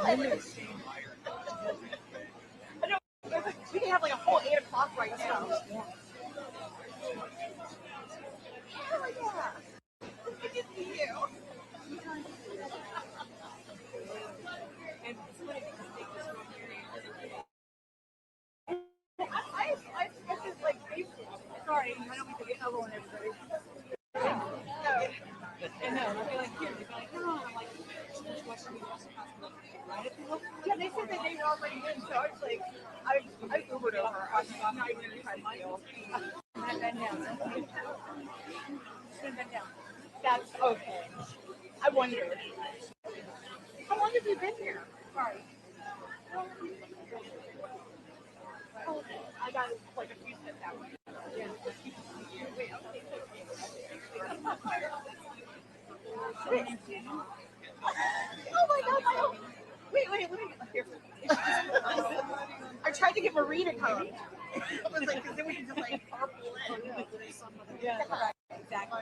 I know, we can have like a whole 8 o'clock right now. Yeah. Oh, yeah. Good to see you. And it's funny because they just from your I expected like sorry, I don't mean to get elbow on everybody. Yeah. No. And no, they'll be like, here, they'll be like, no, and I'm like, yeah, they said that they were already in, so I was like, I Ubered over. I'm not even going to try my deal. And then down. That's okay. I wonder. How long have you been here? Sorry. Oh, I got like a few steps out. Yeah. Wait, okay. Oh my God! Wait, let me. Here. I tried to get Marie to come. I was like, because then we can just like carpool in. Yeah, right. Exactly.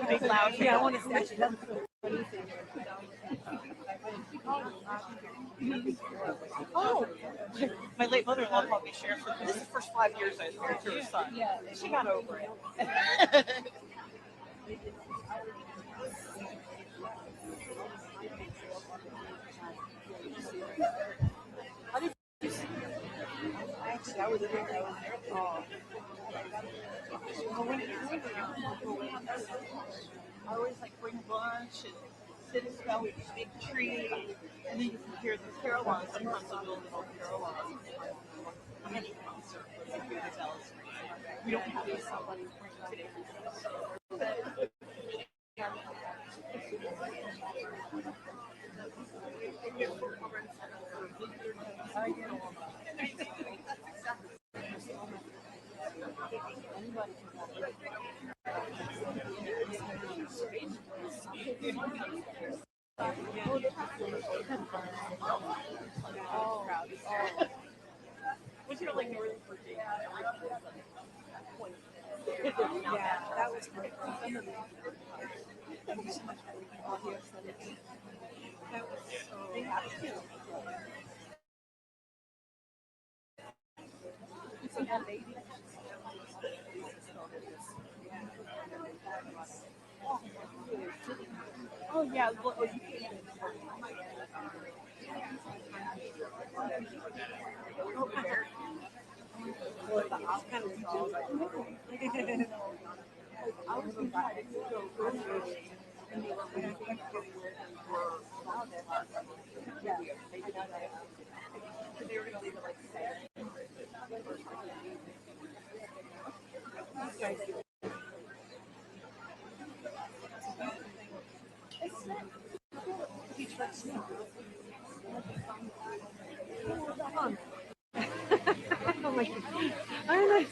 Big loud. Yeah, I want to statue. That's so funny. Oh, my late mother-in-law called me sheriff. This is the first 5 years I was married to her son. Yeah, she got over it. Actually, I was there. Oh. I always like bring lunch and sit and spell with this big tree, and then you can hear the carillons. Sometimes I'll build little carillons. Any concert, we don't have somebody today. Was you like Northern Virginia? Yeah, that was great. Thank you so much for all the excitement. That was so happy. So that lady. Oh yeah, well, you can. I was invited to go earlier, and they were going to be yeah, they did not. So they were going to leave it like Saturday. Oh my God. Very nice.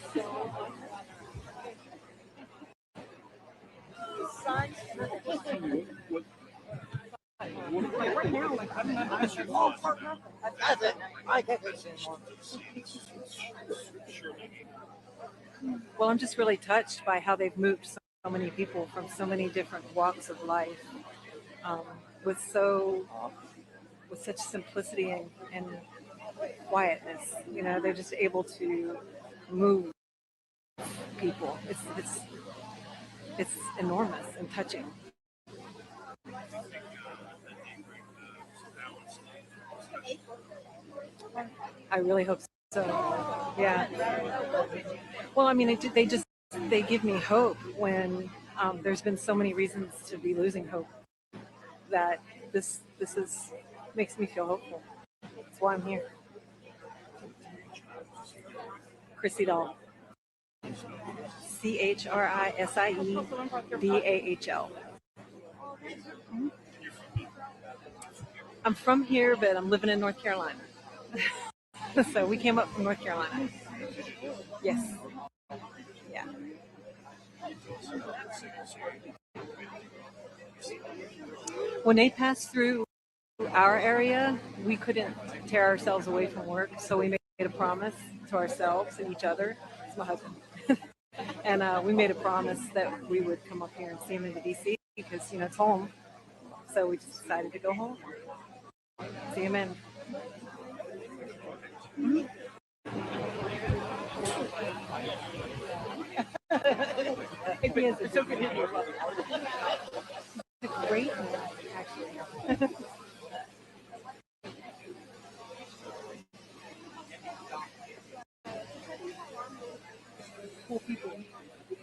Like right now, like I'm sure all partner. That's it. Well, I'm just really touched by how they've moved so many people from so many different walks of life, um, with such simplicity and quietness. You know, they're just able to move people. It's enormous and touching. I really hope so. Yeah. Well, I mean, they give me hope when there's been so many reasons to be losing hope. That this is makes me feel hopeful. That's why I'm here. Chrissy Dahl. CHRISIEDAHL. I'm from here, but I'm living in North Carolina. So we came up from North Carolina. Yes. Yeah. When they passed through our area, we couldn't tear ourselves away from work, so we made a promise to ourselves and each other It's my husband. And we made a promise that we would come up here and see him in the DC because, it's home. So we just decided to go home, see him in. Mm-hmm. It is. It's so good to hear. It's a great man, actually. Cool people.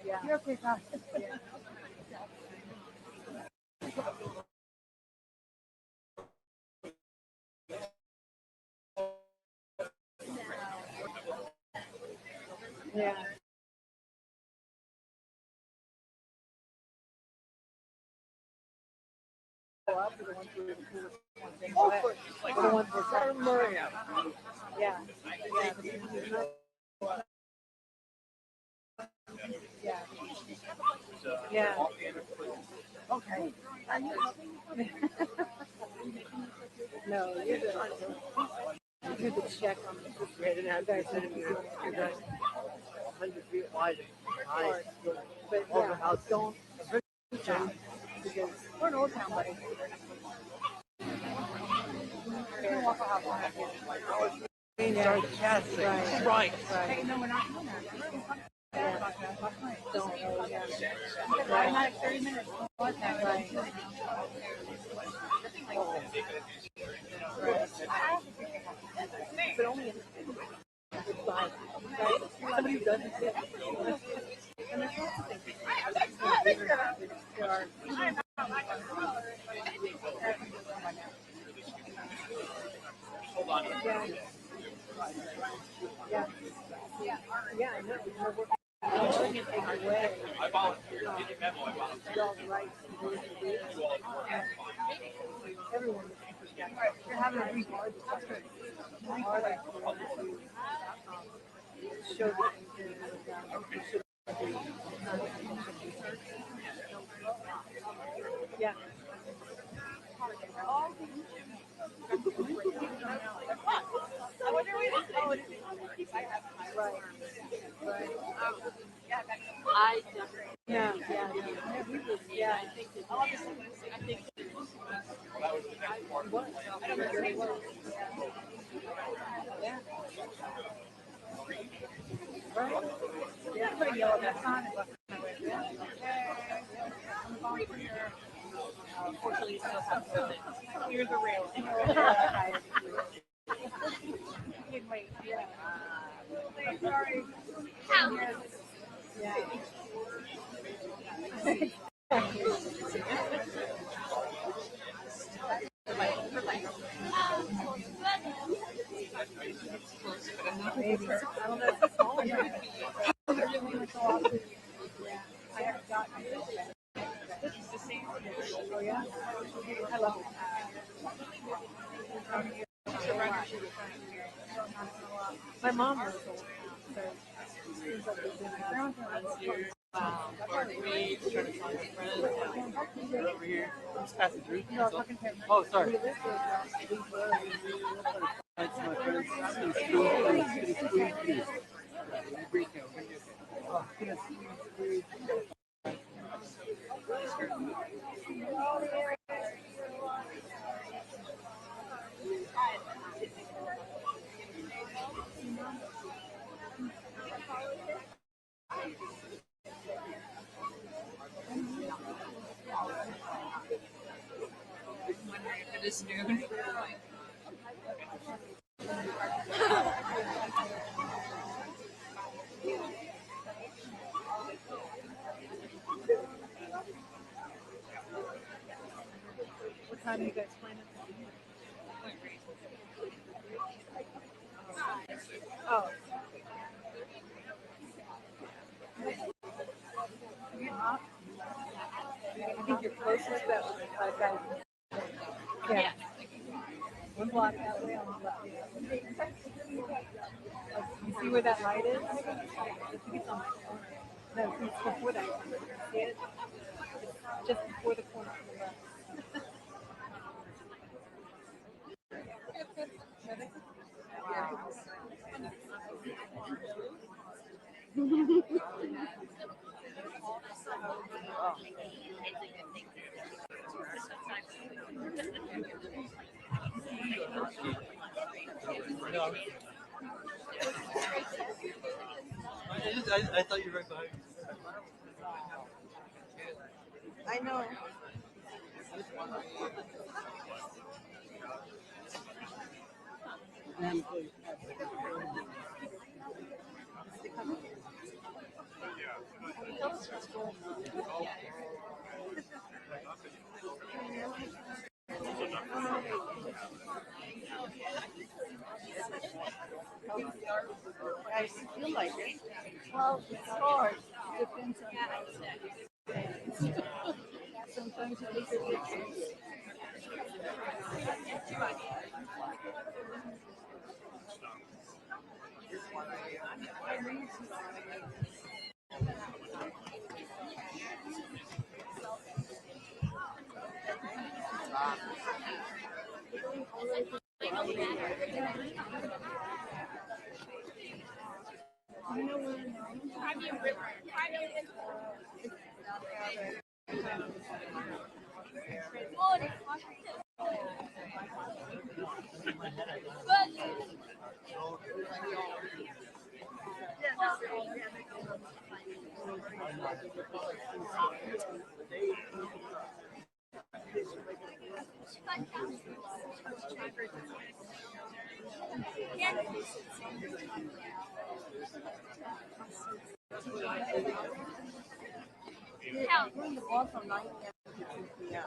Yeah. You're okay, Tom. Yeah. Up to the ones who are the coolest ones. Oh, for the ones that are yeah. Yeah. Yeah. Okay. No, you're the check on the guys that are 100 feet wide. But yeah, don't jump because we're an old town, buddy. Sarcastic. Right. Hey, no, we're not doing that. Yeah. Don't. Yeah. Right. Not 30 minutes. Right. Right. But only in right. Somebody who doesn't fit. And there's lots of things. There are. Yeah. Yeah. Yeah, I know. I'm trying to take away y'all's rights to do what you do. Everyone you're having a week. Hard to show that you should yeah. Right. Right. I yeah, yeah, yeah. I think that what? Yeah. Right. Yeah. Put a yellow vest on. Here's a real. Wait. Yeah. Sorry. Yeah. Maybe. I don't know if it's small enough. I haven't gotten it. Oh, yeah? I love it. My mom was old, so it seems like we've been around for wow. We trying to find a friend over here. Just passing through. No, oh, sorry. That's my friends in school. Oh, goodness. This noon. What time are you guys planning? Oh. I think you're closest that guy. Yeah. One block that way on the left. You see where that light is? I think it's on that corner. No, it's before that corner. See it? It's just before the corner to the left. I thought you were right behind I know. I feel like it. Well, it's hard. Depends on sometimes you make a difference. You know what? We're the ball from 9 a.m. to 2 p.m.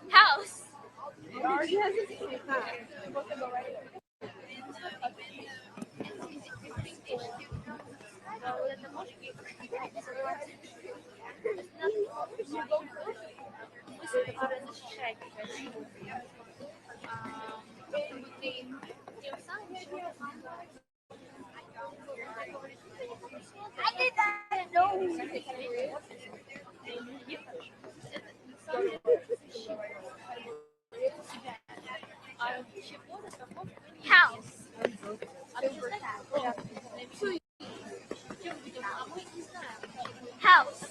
House. I did not know. House. House.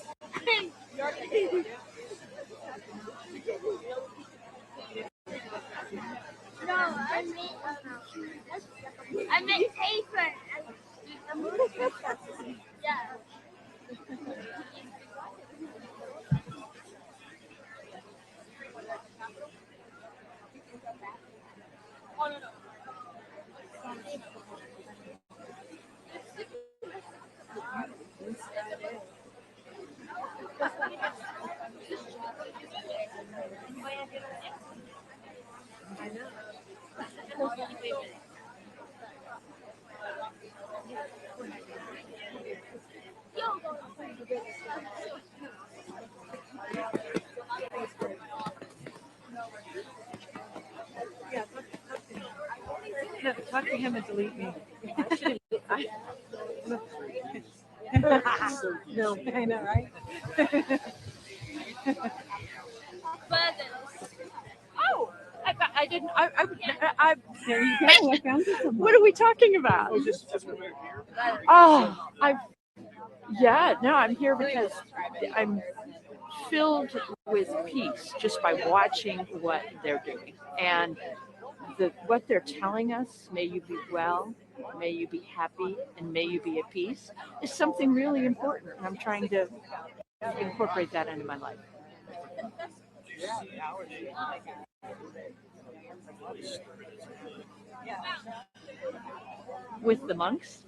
talk to him and delete me. No, I know, right? Oh, I didn't. There you go. I found you someone. What are we talking about? Oh, I'm here because I'm filled with peace just by watching what they're doing. And what they're telling us, may you be well, may you be happy, and may you be at peace, is something really important. And I'm trying to incorporate that into my life. With the monks?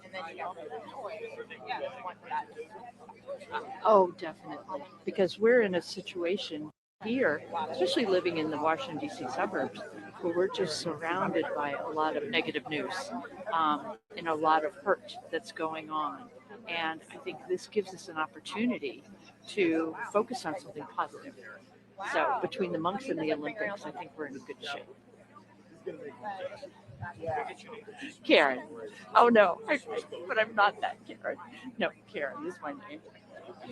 Oh, definitely. Because we're in a situation here, especially living in the Washington, D.C. suburbs, where we're just surrounded by a lot of negative news and a lot of hurt that's going on. And I think this gives us an opportunity to focus on something positive. So between the monks and the Olympics, I think we're in a good shape. Karen. Oh, no, but I'm not that Karen. No, Karen is my name.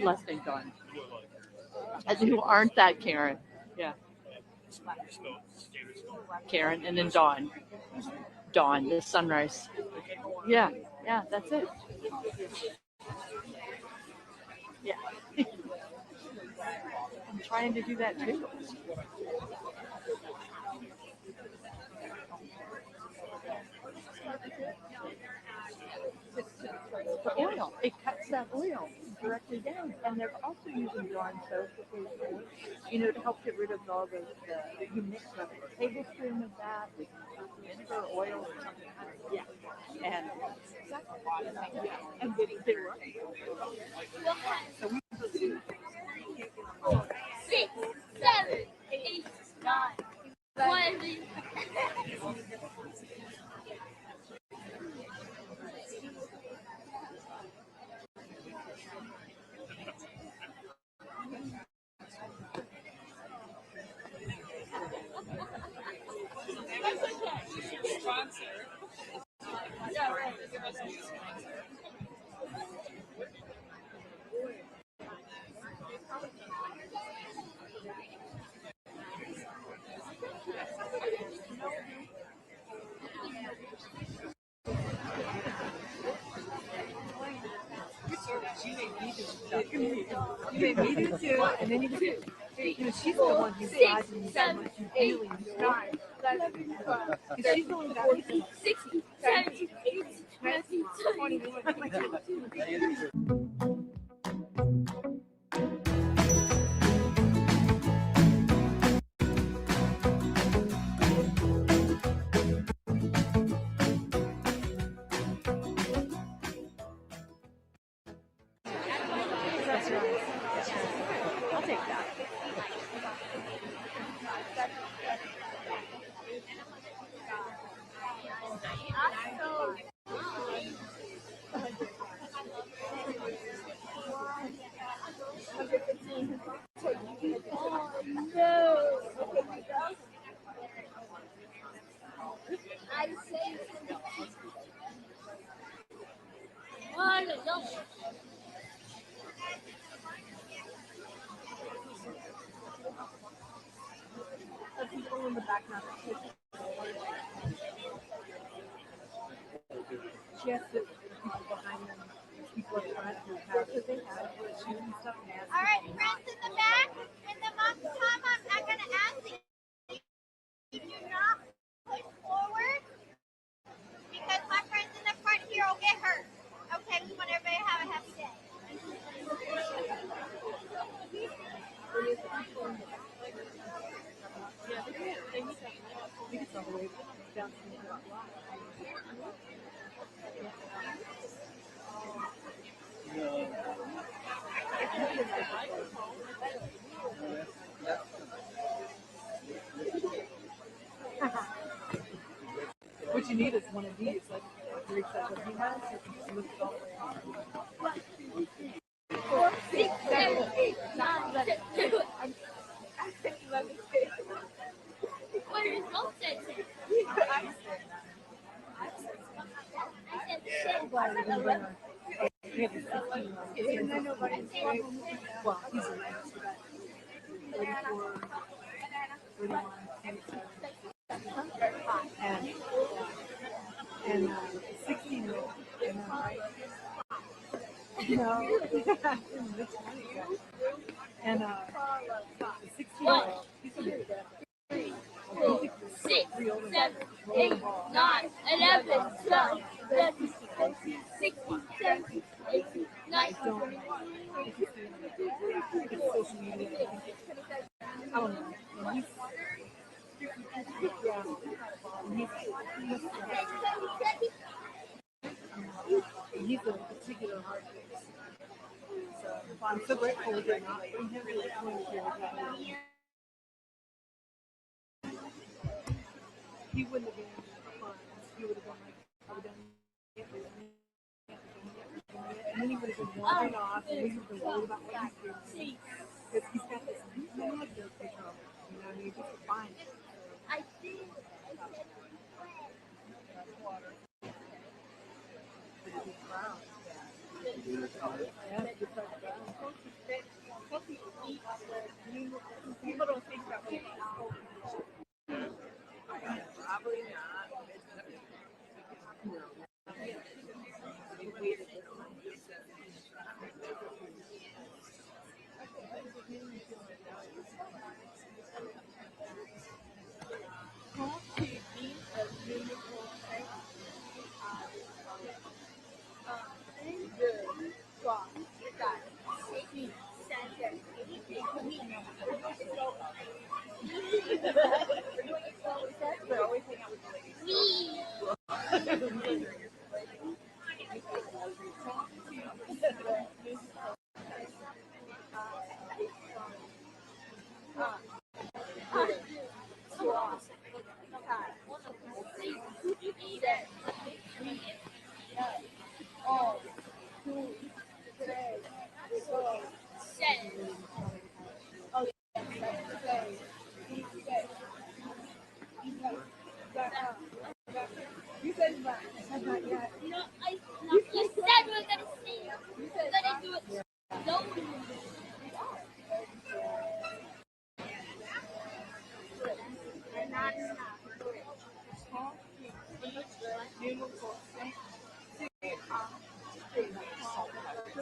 Last name Dawn. As who aren't that Karen. Yeah. Karen and then Dawn. Dawn, the sunrise. Yeah, that's it. Yeah. I'm trying to do that too. The oil. It cuts that oil directly down. And they're also using Dawn soap to help get rid of all the you mix a tablespoon of that with vinegar, oil, or something. Yeah. And they were right. So we 6, 7, 8, 9, 1. You made me do too, and then you do. She's the one who's dodging so much. You really start. She's the one who got 60, 70, 80, 20, 21. I'll take that. No. I say I don't know. The people in the back now. She has to people behind them, people in front who have shoes and stuff. All right, friends in the back, in the month time, I'm not going to ask you. You do not push forward because my friends in the front here will get hurt. Okay, we want everybody to have a happy day. I think it's all the way down to the block. What you need is one of these, like reach that what he has, you lift it all the way up. 4, 6, 7, 8, 9, 10, 11, 12. What is both sets? decided to bring her. We had a 16-year-old. Well, he's a man, so that 34, 31, 27, and 16-year-old. Right? No, and the 16-year-old, he's a big guy. 6, 7, 8, 9, 11, 12, 13, 14, 16, 17, 18, 19, 20. It's social media. I don't know. And he's, yeah, he's a particular hard case. So I'm so grateful we did not bring him to the point here. He wouldn't have been fun. He would have been like, I would have done it, and then he would have been wandering off, and we would have been worried about what he's doing. Because he's got this mad control. You know, you just find it. I think People don't think that way.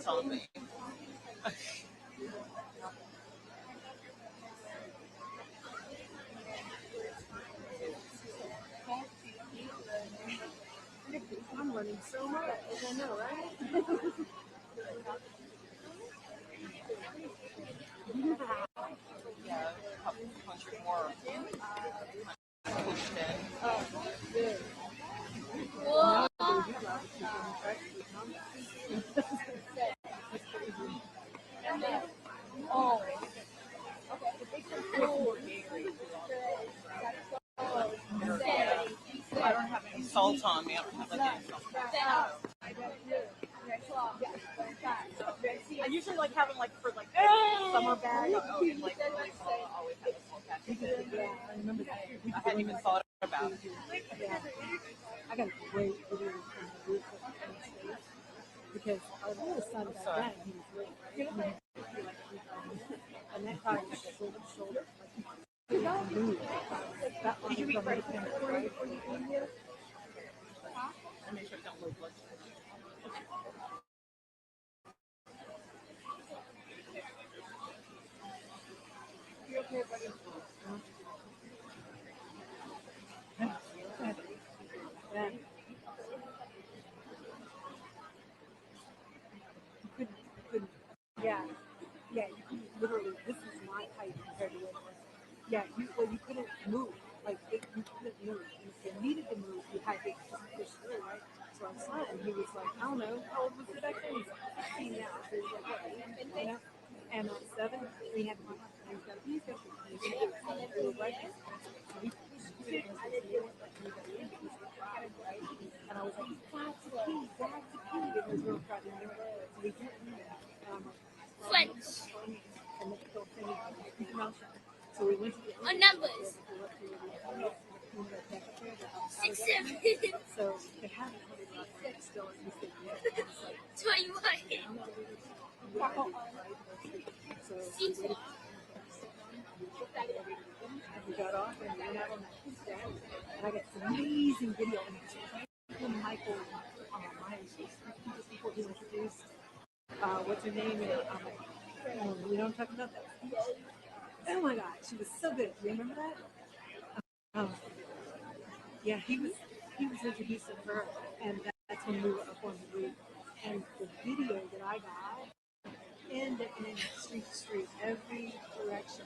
Probably I'm running so much, I know, right? I don't have any salt on me. I don't have like any salt. I usually like having like for like summer bag. And like really small, I always have a small package. I remember that. I hadn't even thought about it. Yeah. I got a great video from the roof of the States because our little son back then, he was little. And that car was shoulder to shoulder. Like, that one is right before you came here. I make sure I don't lose blood. You okay, buddy? Yeah. You couldn't, yeah, you couldn't literally, this is my height compared to what it was. Yeah, you couldn't move, like, you couldn't move. If you needed to move, you had to just push through, right? So our son, he was like, I don't know, how old was he back then? He's like 16 now, so he's like, what, 8, you know? And at 7, we had one, and he's got a piece of it, and we were right there. So we pushed through it, and I was like, that's the key, and it was real frightening. So we didn't French. So we went to the On numbers. 6, 7. so they had still as we say yes. It's like, so we got off and we went out on that step, and I got this amazing video. And it's when Michael Myers, just before he introduced, what's her name? You know what I'm talking about? That. Oh my God, she was so good. You remember that? Yeah, he was introducing her, and that's when we were up on the roof. And the video that I got, end to end, street to street, every direction.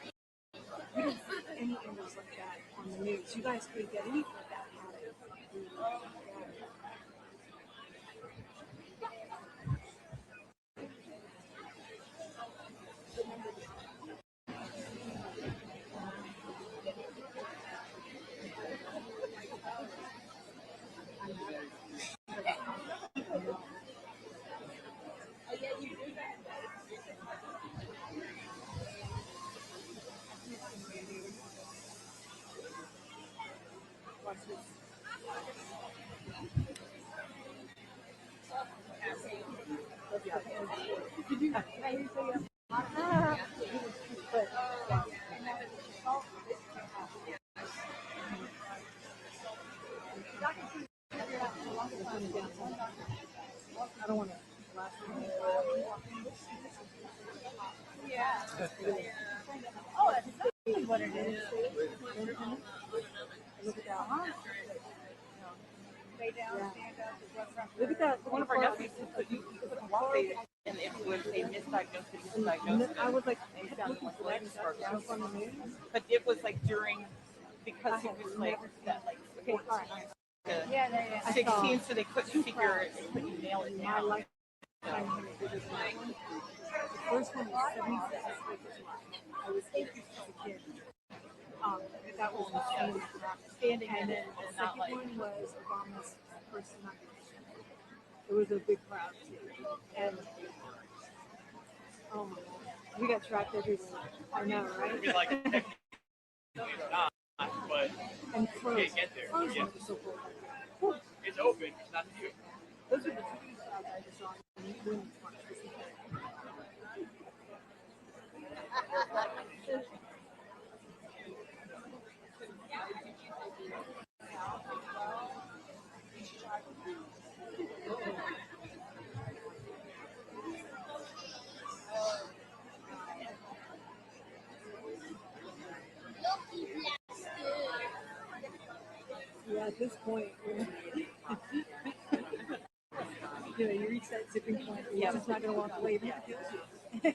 We don't see any angles like that on the news. You guys couldn't get anything like that. Watch this. Did you? I don't want to laugh. Yeah. Oh, that's exactly what it is. Look at that. Lay down, stand up. Look at that. One of our nephews put wall face, and it was they misdiagnosed it. I was like, They found it was brain stroke. on the news. But it was like during, because he was like that, like 14 to 16, so they couldn't figure it, they couldn't nail it My down. life. The first one was 76 I was 8 as a kid. That was standing, and then the second one was Obama's first inauguration. It was a big crowd too, and oh my God, we got tracked everywhere. I know, right? Be like, it's not, but And you closed. can't get there. Closed Yeah. was so cool. It's open, it's not you. Those are the two crowds I just saw in the Women's March. Yeah, at this point, you reach that tipping point. You're just not going to walk away. Even if it kills you.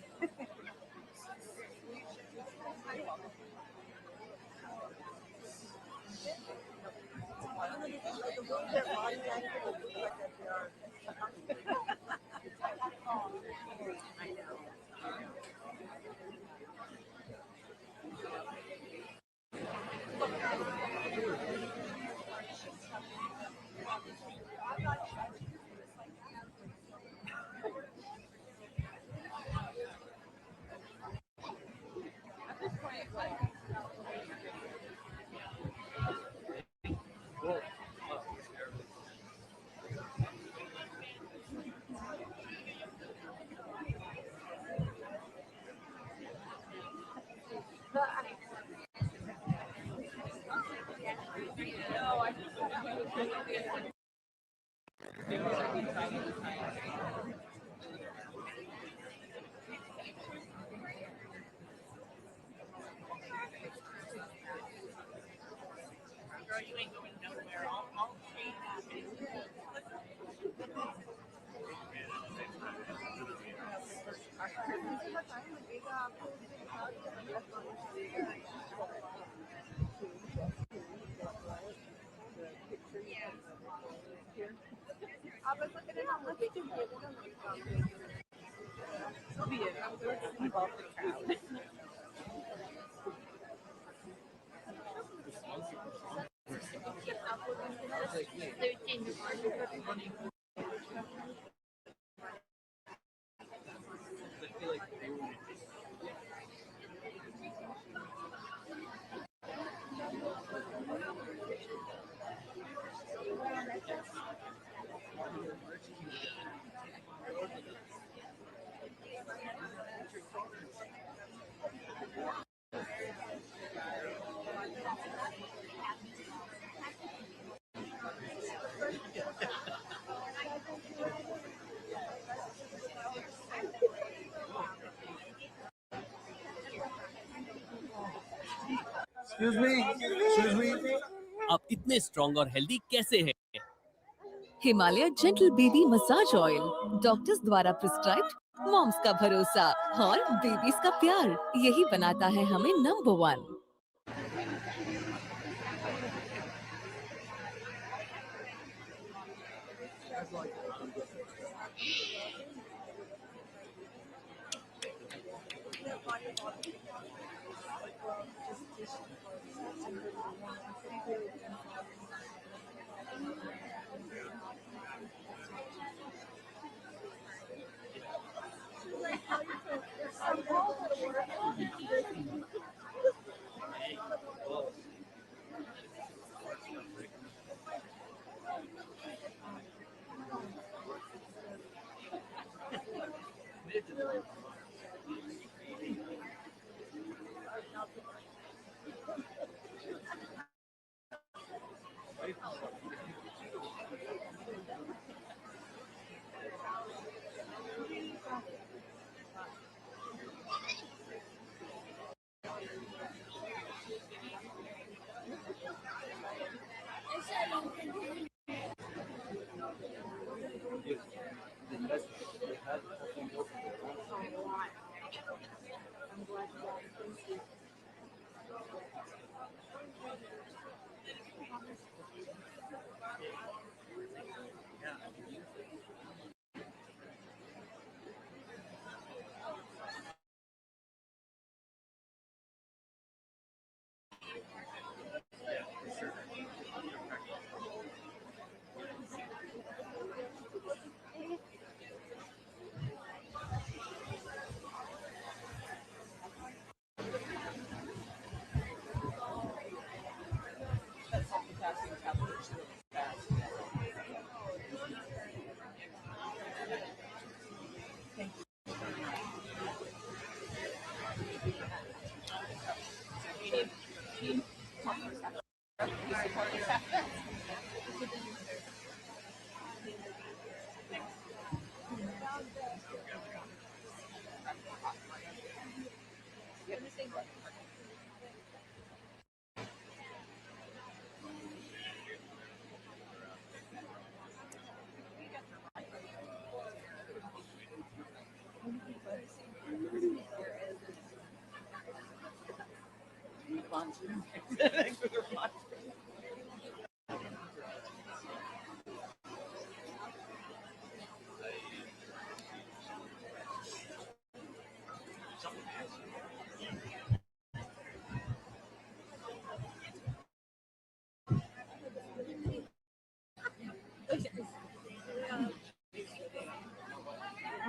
Girl, you ain't going nowhere. I'll change I was looking at how much you can get. So be it. Let's involve the crowd. आप इतने strong और healthy कैसे हैं? Himalaya gentle baby massage oil, doctors द्वारा prescribed, moms का भरोसा और babies का प्यार, यही बनाता है हमें number 1।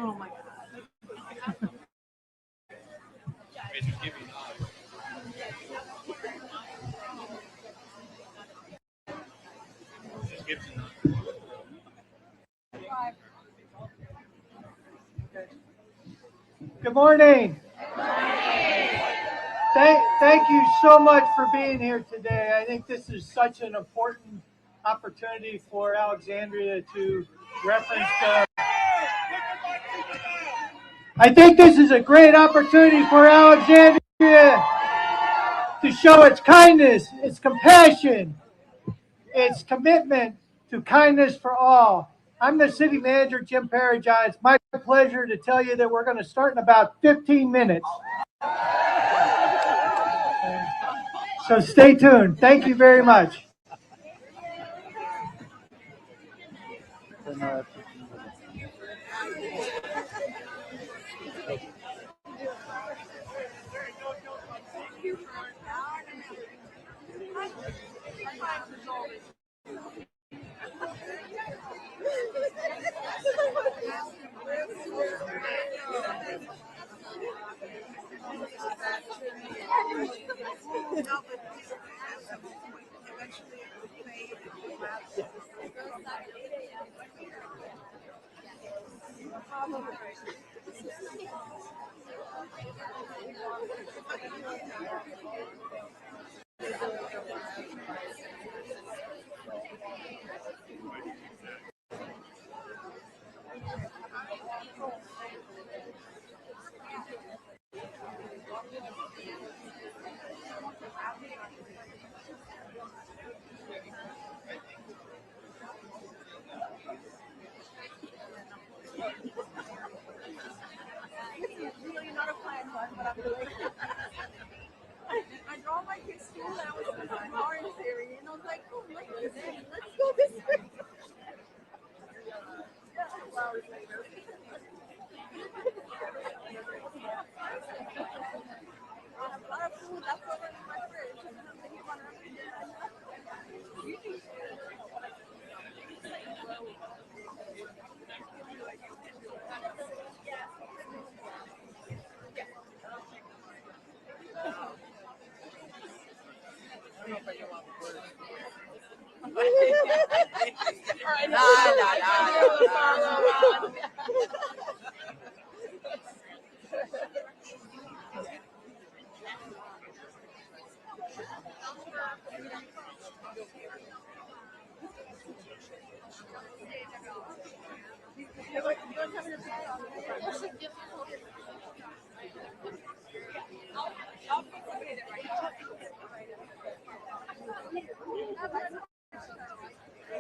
Oh my God. Good morning. Thank you so much for being here today. I think this is such an important opportunity for Alexandria to reference. I think this is a great opportunity for Alexandria to show its kindness, its compassion, its commitment to kindness for all. I'm the city manager, Jim Parajan. It's my pleasure to tell you that we're going to start in about 15 minutes. So stay tuned. Thank you very much. Really not a plan, but I'm doing it. I draw my kids' school and I was in the orange area and I was like, oh, look at this way. Let's go this way. Yeah, 2 hours later. I have a lot of food left over in my fridge and then I'm thinking about everything.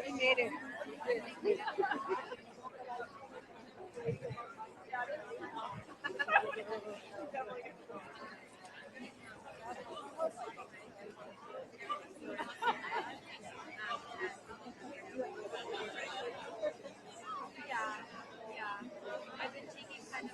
We made it. I've been taking kind of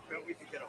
Bet we could get a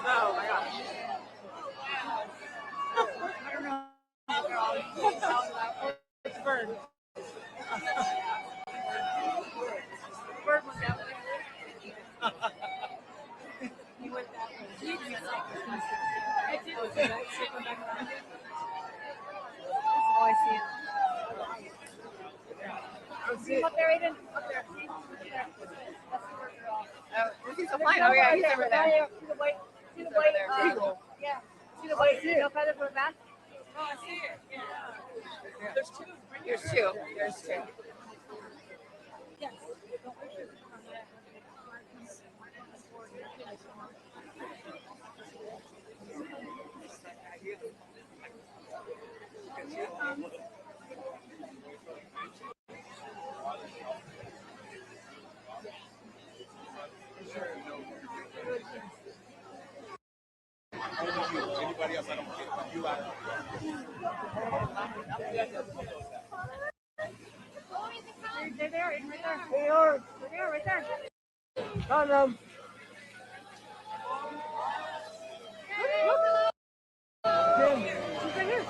Oh my gosh. It's bird. Bird went that way. He went that way. I did. Oh, I see it. See him up there, Aiden? Up there. See? Up there. That's the bird girl. He's a flying. Oh yeah, he's over there. See the white? See the white? Yeah. See the white? No feather for the back? Oh, I see it. Yeah. There's two. There's two. There's two. Yes. Anybody else? I don't care. You out. They're there, Aiden, right there. They are. They're there, right there. Found them. She's right here.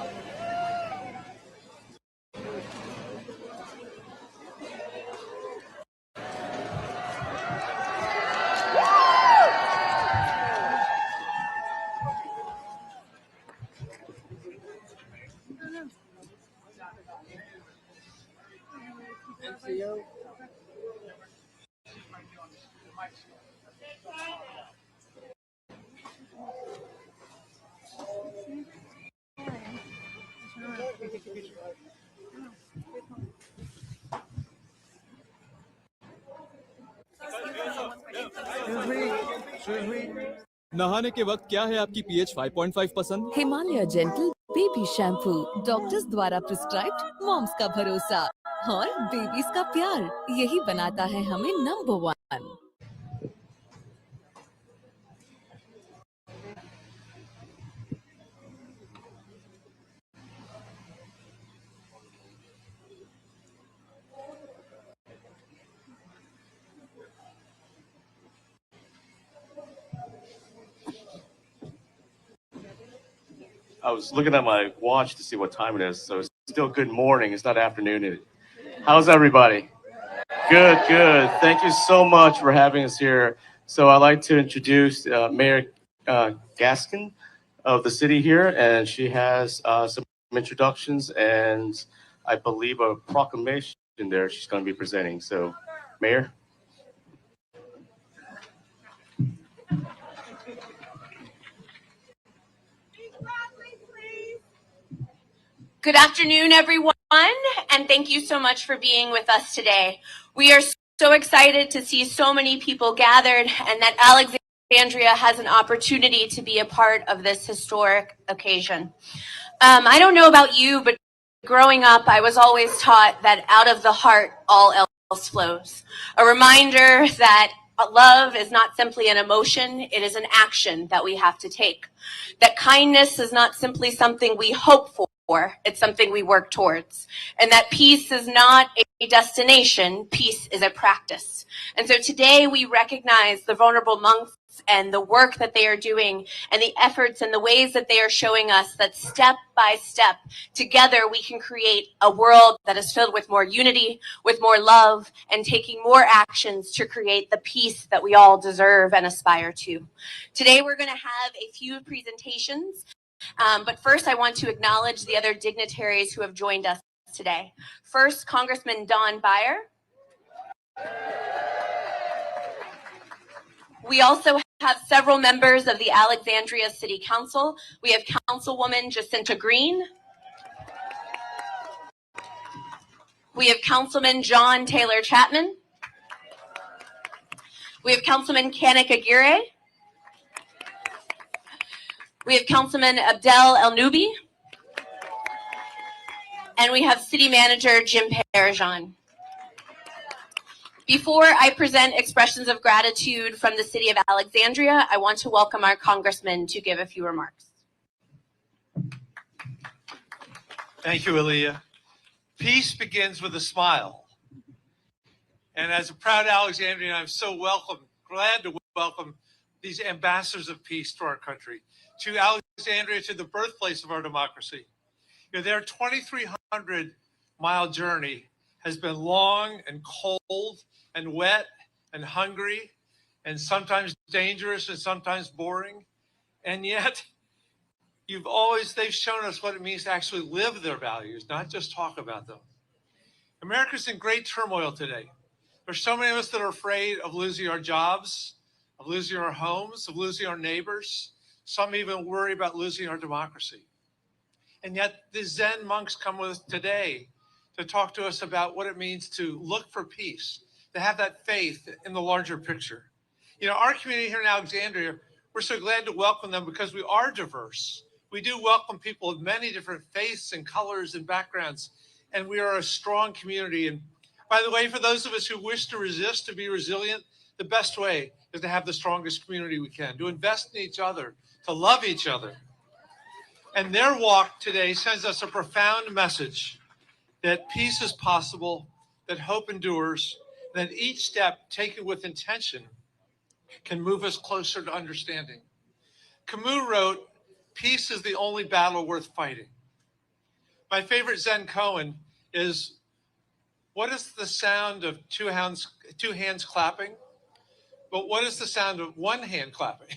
नहाने के वक्त क्या है आपकी pH 5.5 पसंद? Himalaya gentle baby shampoo, doctors द्वारा prescribed, moms का भरोसा और बेबीज का प्यार, यही बनाता है हमें number 1। I was looking at my watch to see what time it is, so it's still good morning. It's not afternoon. How's everybody? Good, good. Thank you so much for having us here. So I'd like to introduce Mayor Gaskin of the city here, and she has some introductions and I believe a proclamation there she's going to be presenting. So, Mayor. Good afternoon, everyone, and thank you so much for being with us today. We are so excited to see so many people gathered and that Alexandria has an opportunity to be a part of this historic occasion. I don't know about you, but growing up, I was always taught that out of the heart, all else flows. A reminder that love is not simply an emotion, it is an action that we have to take. That kindness is not simply something we hope for, it's something we work towards. And that peace is not a destination, peace is a practice. And so today we recognize the vulnerable monks and the work that they are doing and the efforts and the ways that they are showing us that step by step, together we can create a world that is filled with more unity, with more love, and taking more actions to create the peace that we all deserve and aspire to. Today we're going to have a few presentations, but first I want to acknowledge the other dignitaries who have joined us today. First, Congressman Don Beyer. We also have several members of the Alexandria City Council. We have Councilwoman Jacinta Green. We have Councilman John Taylor Chapman. We have Councilman Kanik Aguirre. We have Councilman Abdel El Nubi. And we have City Manager Jim Parajan. Before I present expressions of gratitude from the city of Alexandria, I want to welcome our congressman to give a few remarks. Thank you, Aaliyah. Peace begins with a smile. And as a proud Alexandrian, I'm so glad to welcome these ambassadors of peace to our country, to Alexandria, to the birthplace of our democracy. You know, their 2,300-mile journey has been long and cold and wet and hungry and sometimes dangerous and sometimes boring. And yet they've shown us what it means to actually live their values, not just talk about them. America's in great turmoil today. There's so many of us that are afraid of losing our jobs, of losing our homes, of losing our neighbors. Some even worry about losing our democracy. And yet the Zen monks come with us today to talk to us about what it means to look for peace, to have that faith in the larger picture. You know, our community here in Alexandria, we're so glad to welcome them because we are diverse. We do welcome people of many different faiths and colors and backgrounds, and we are a strong community. And by the way, for those of us who wish to resist, to be resilient, the best way is to have the strongest community we can, to invest in each other, to love each other. And their walk today sends us a profound message that peace is possible, that hope endures, that each step taken with intention can move us closer to understanding. Camus wrote, "Peace is the only battle worth fighting." My favorite Zen koan is, what is the sound of two hands clapping? But what is the sound of one hand clapping?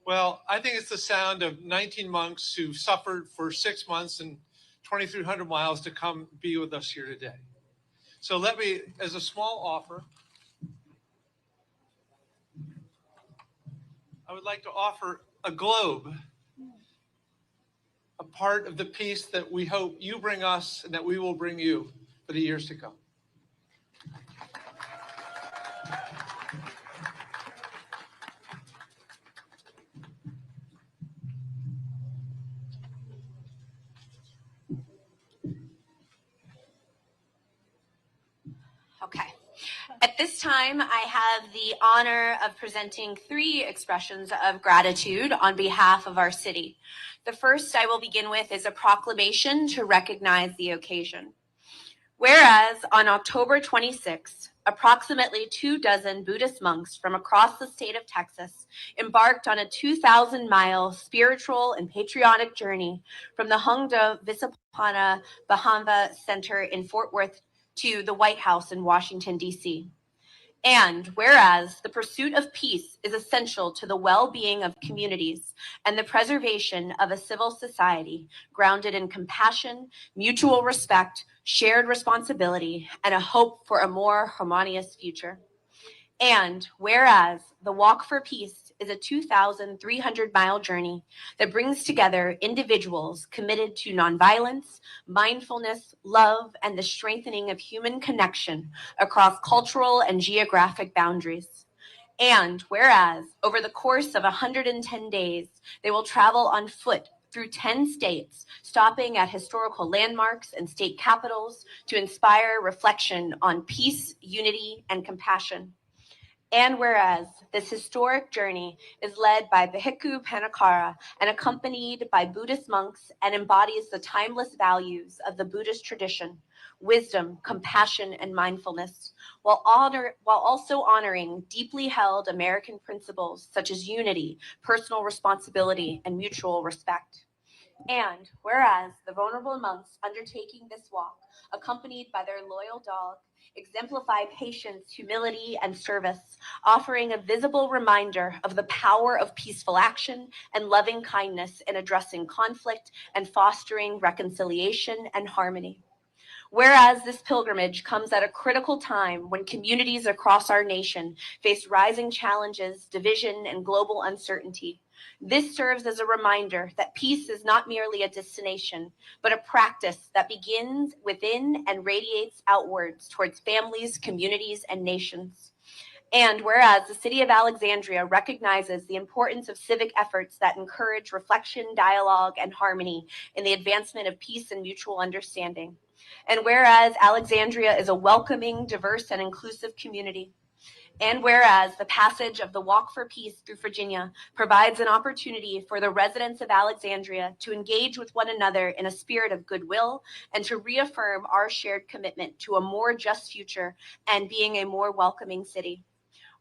Well, I think it's the sound of 19 monks who suffered for 6 months and 2,300 miles to come be with us here today. So let me, as a small offer, I would like to offer a globe, a part of the peace that we hope you bring us and that we will bring you for the years to come. Okay. At this time, I have the honor of presenting 3 expressions of gratitude on behalf of our city. The first I will begin with is a proclamation to recognize the occasion. Whereas on October 26th, approximately 24 Buddhist monks from across the state of Texas embarked on a 2,000-mile spiritual and patriotic journey from the Hongdo Visapana Bahava Center in Fort Worth to the White House in Washington, D.C. And whereas the pursuit of peace is essential to the well-being of communities and the preservation of a civil society grounded in compassion, mutual respect, shared responsibility, and a hope for a more harmonious future. And whereas the Walk for Peace is a 2,300-mile journey that brings together individuals committed to nonviolence, mindfulness, love, and the strengthening of human connection across cultural and geographic boundaries. And whereas over the course of 110 days, they will travel on foot through 10 states, stopping at historical landmarks and state capitals to inspire reflection on peace, unity, and compassion. And whereas this historic journey is led by Bhikkhu Panakara and accompanied by Buddhist monks and embodies the timeless values of the Buddhist tradition, wisdom, compassion, and mindfulness, while also honoring deeply held American principles such as unity, personal responsibility, and mutual respect. And whereas the vulnerable monks undertaking this walk, accompanied by their loyal dog, exemplify patience, humility, and service, offering a visible reminder of the power of peaceful action and loving kindness in addressing conflict and fostering reconciliation and harmony. Whereas this pilgrimage comes at a critical time when communities across our nation face rising challenges, division, and global uncertainty, this serves as a reminder that peace is not merely a destination, but a practice that begins within and radiates outwards towards families, communities, and nations. And whereas the City of Alexandria recognizes the importance of civic efforts that encourage reflection, dialogue, and harmony in the advancement of peace and mutual understanding. And whereas Alexandria is a welcoming, diverse, and inclusive community. And whereas the passage of the Walk for Peace through Virginia provides an opportunity for the residents of Alexandria to engage with one another in a spirit of goodwill and to reaffirm our shared commitment to a more just future and being a more welcoming city.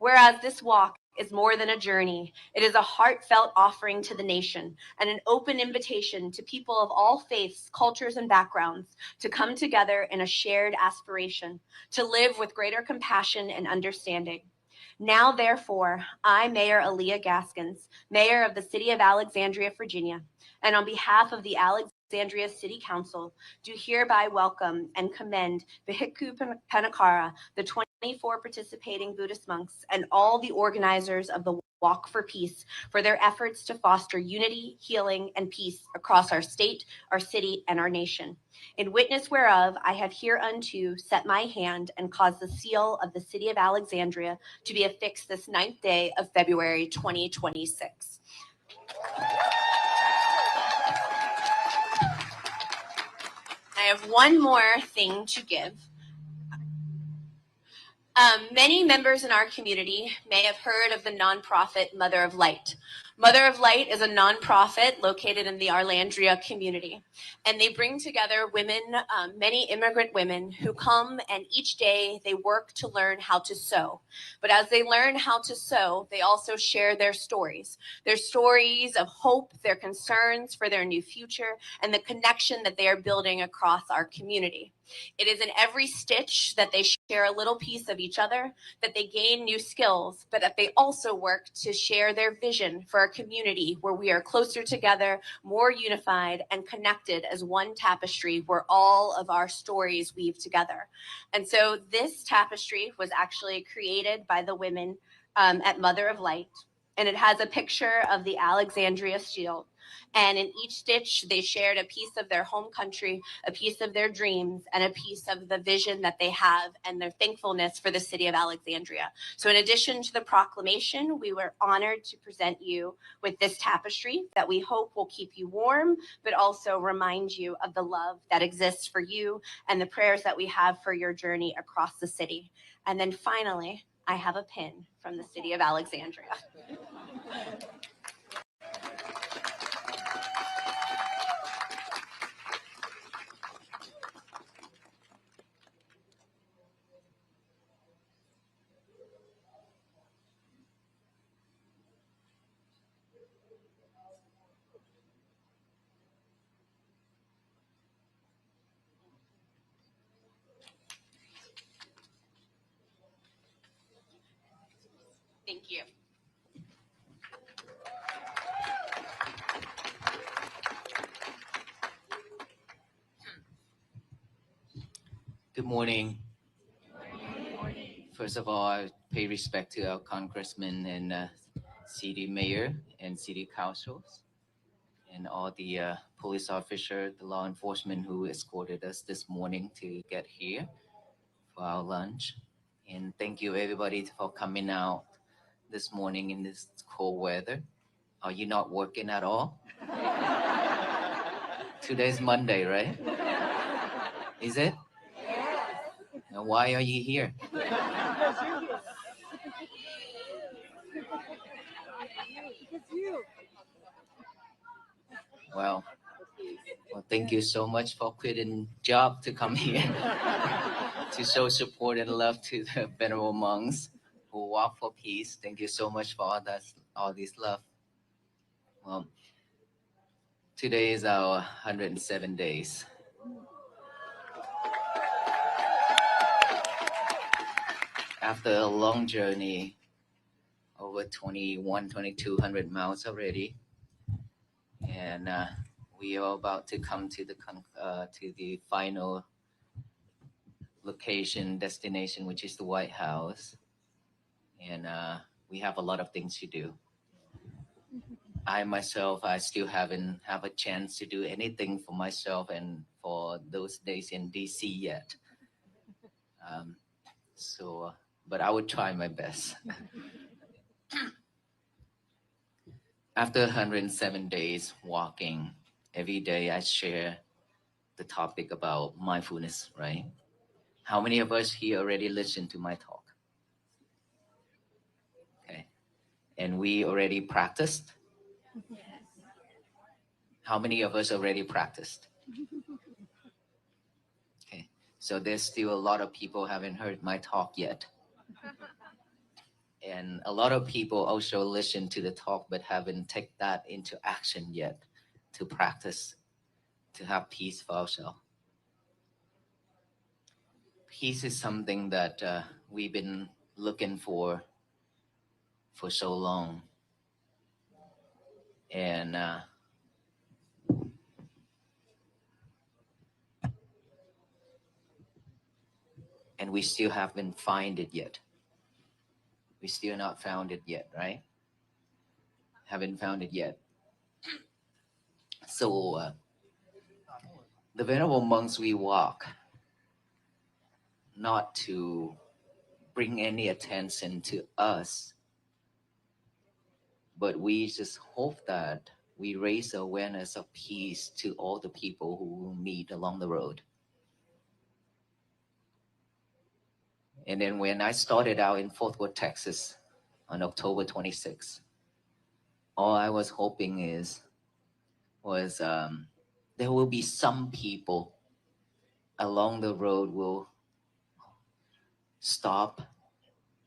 Whereas this walk is more than a journey, it is a heartfelt offering to the nation and an open invitation to people of all faiths, cultures, and backgrounds to come together in a shared aspiration, to live with greater compassion and understanding. Now, therefore, I, Mayor Aaliyah Gaskins, Mayor of the City of Alexandria, Virginia, and on behalf of the Alexandria City Council, do hereby welcome and commend Bhikkhu Panakara, the 24 participating Buddhist monks, and all the organizers of the Walk for Peace for their efforts to foster unity, healing, and peace across our state, our city, and our nation. In witness whereof, I have hereunto set my hand and caused the seal of the City of Alexandria to be affixed this 9th day of February 2026. I have one more thing to give. Many members in our community may have heard of the nonprofit Mother of Light. Mother of Light is a nonprofit located in the Arlandria community, and they bring together women, many immigrant women who come, and each day they work to learn how to sew. But as they learn how to sew, they also share their stories of hope, their concerns for their new future, and the connection that they are building across our community. It is in every stitch that they share a little piece of each other, that they gain new skills, but that they also work to share their vision for a community where we are closer together, more unified, and connected as one tapestry where all of our stories weave together. And so this tapestry was actually created by the women at Mother of Light. and it has a picture of the Alexandria shield. And in each stitch, they shared a piece of their home country, a piece of their dreams, and a piece of the vision that they have and their thankfulness for the city of Alexandria. So in addition to the proclamation, we were honored to present you with this tapestry that we hope will keep you warm, but also remind you of the love that exists for you and the prayers that we have for your journey across the city. And then finally, I have a pin from the city of Alexandria. Thank you. Good morning. First of all, I pay respect to our congressmen and city mayor and city councils and all the police officers, the law enforcement who escorted us this morning to get here for our lunch. And thank you everybody for coming out this morning in this cold weather. Are you not working at all? Today's Monday, right? Is it? And why are you here? Well, thank you so much for quitting job to come here to show support and love to the venerable monks who walk for peace. Thank you so much for all this love. Well, today is our 107 days. After a long journey, over 2,200 miles already, and we are about to come to the final location, destination, which is the White House, and we have a lot of things to do. I myself, I still haven't have a chance to do anything for myself and for those days in DC yet. But I would try my best. After 107 days walking, every day I share the topic about mindfulness, right? How many of us here already listened to my talk? Okay. And we already practiced? How many of us already practiced? Okay. So there's still a lot of people haven't heard my talk yet. And a lot of people also listen to the talk but haven't taken that into action yet to practice, to have peace for ourselves. Peace is something that we've been looking for so long. And we still haven't found it yet. We still not found it yet, right? Haven't found it yet. So the venerable monks, we walk not to bring any attention to us, but we just hope that we raise awareness of peace to all the people who meet along the road. And then when I started out in Fort Worth, Texas on October 26th, all I was hoping was there will be some people along the road will stop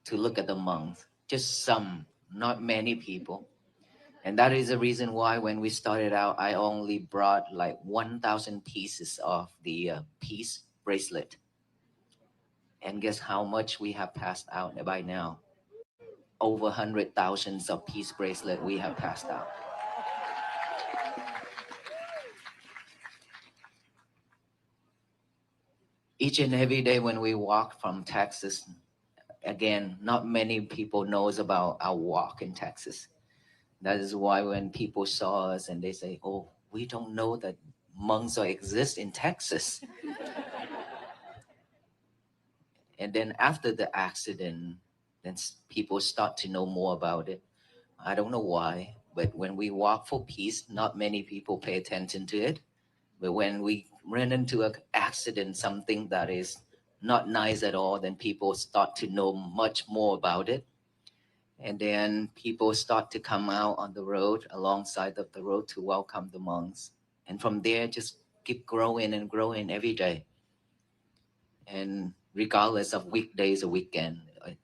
to look at the monks, just some, not many people. And that is the reason why when we started out, I only brought like 1,000 pieces of the peace bracelet. And guess how much we have passed out by now? Over 100,000 of peace bracelet we have passed out. Each and every day when we walk from Texas, again, not many people knows about our walk in Texas. That is why when people saw us and they say, "Oh, we don't know that monks exist in Texas." And then after the accident, then people start to know more about it. I don't know why, but when we walk for peace, not many people pay attention to it. But when we run into an accident, something that is not nice at all, then people start to know much more about it. And then people start to come out on the road, alongside of the road, to welcome the monks. And from there, just keep growing and growing every day. And regardless of weekdays or weekend,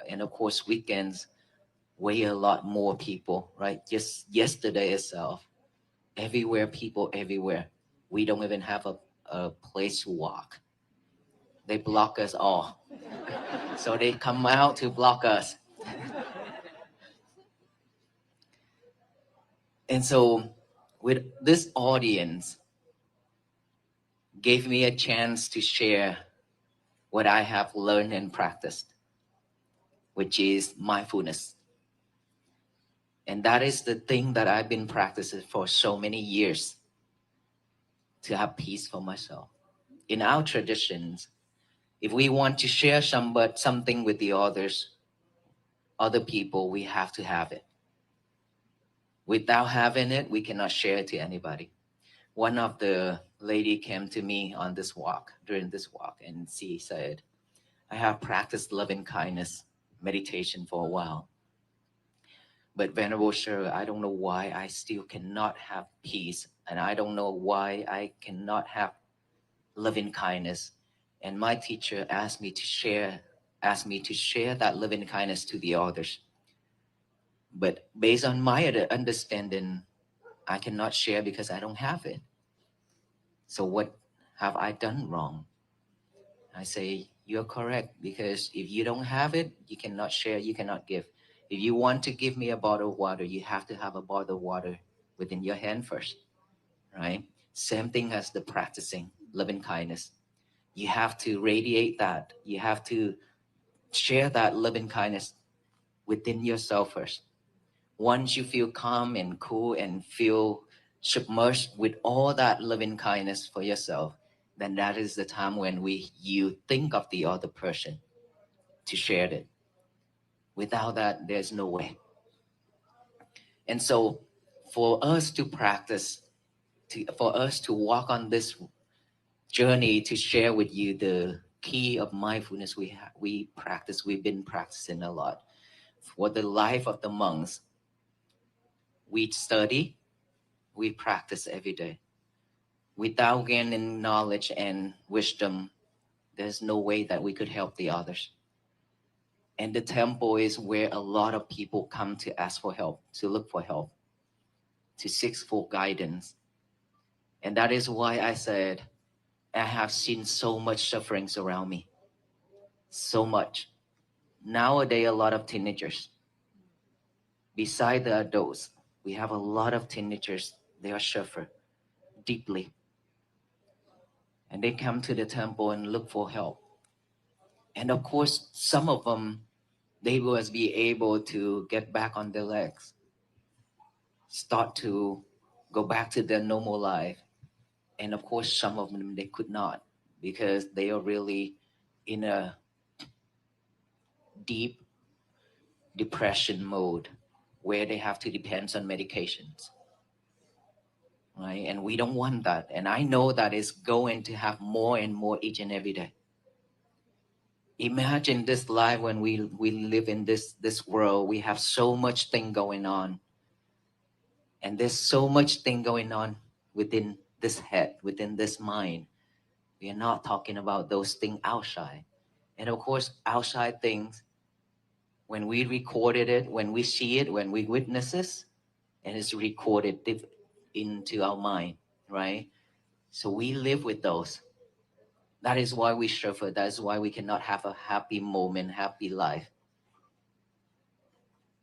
and of course, weekends weigh a lot more people, right? Just yesterday itself, everywhere, people everywhere. We don't even have a place to walk. They block us all. So they come out to block us. And so with this audience gave me a chance to share what I have learned and practiced, which is mindfulness. And that is the thing that I've been practicing for so many years, to have peace for myself. In our traditions, if we want to share something with the other people, we have to have it. Without having it, we cannot share it to anybody. One of the lady came to me on this walk, during this walk, and she said, "I have practiced loving kindness meditation for a while. But Venerable Sir, I don't know why I still cannot have peace, and I don't know why I cannot have loving kindness. And my teacher asked me to share that loving kindness to the others. But based on my understanding, I cannot share because I don't have it. So what have I done wrong?" I say, "You're correct, because if you don't have it, you cannot share, you cannot give. If you want to give me a bottle of water, you have to have a bottle of water within your hand first, right? Same thing as the practicing loving kindness. You have to radiate that. You have to share that loving kindness within yourself first. Once you feel calm and cool and feel submerged with all that loving kindness for yourself, then that is the time when you think of the other person to share it. Without that, there's no way. And so for us to practice, for us to walk on this journey to share with you the key of mindfulness we've been practicing a lot. For the life of the monks, we study, we practice every day. Without gaining knowledge and wisdom, there's no way that we could help the others. And the temple is where a lot of people come to ask for help, to look for help, to seek for guidance. And that is why I said, I have seen so much sufferings around me. So much. Nowadays, a lot of teenagers. Beside the adults, we have a lot of teenagers. They are suffer deeply. And they come to the temple and look for help. And of course, some of them, they will be able to get back on their legs, start to go back to their normal life. And of course, some of them, they could not, because they are really in a deep depression mode where they have to depend on medications. Right? And we don't want that. And I know that is going to have more and more each and every day. Imagine this life when we live in this world. We have so much thing going on. And there's so much thing going on within this head, within this mind. We are not talking about those things outside. And of course, outside things, when we recorded it, when we see it, when we witness it, and it's recorded into our mind, right? So we live with those. That is why we suffer. That is why we cannot have a happy moment, happy life.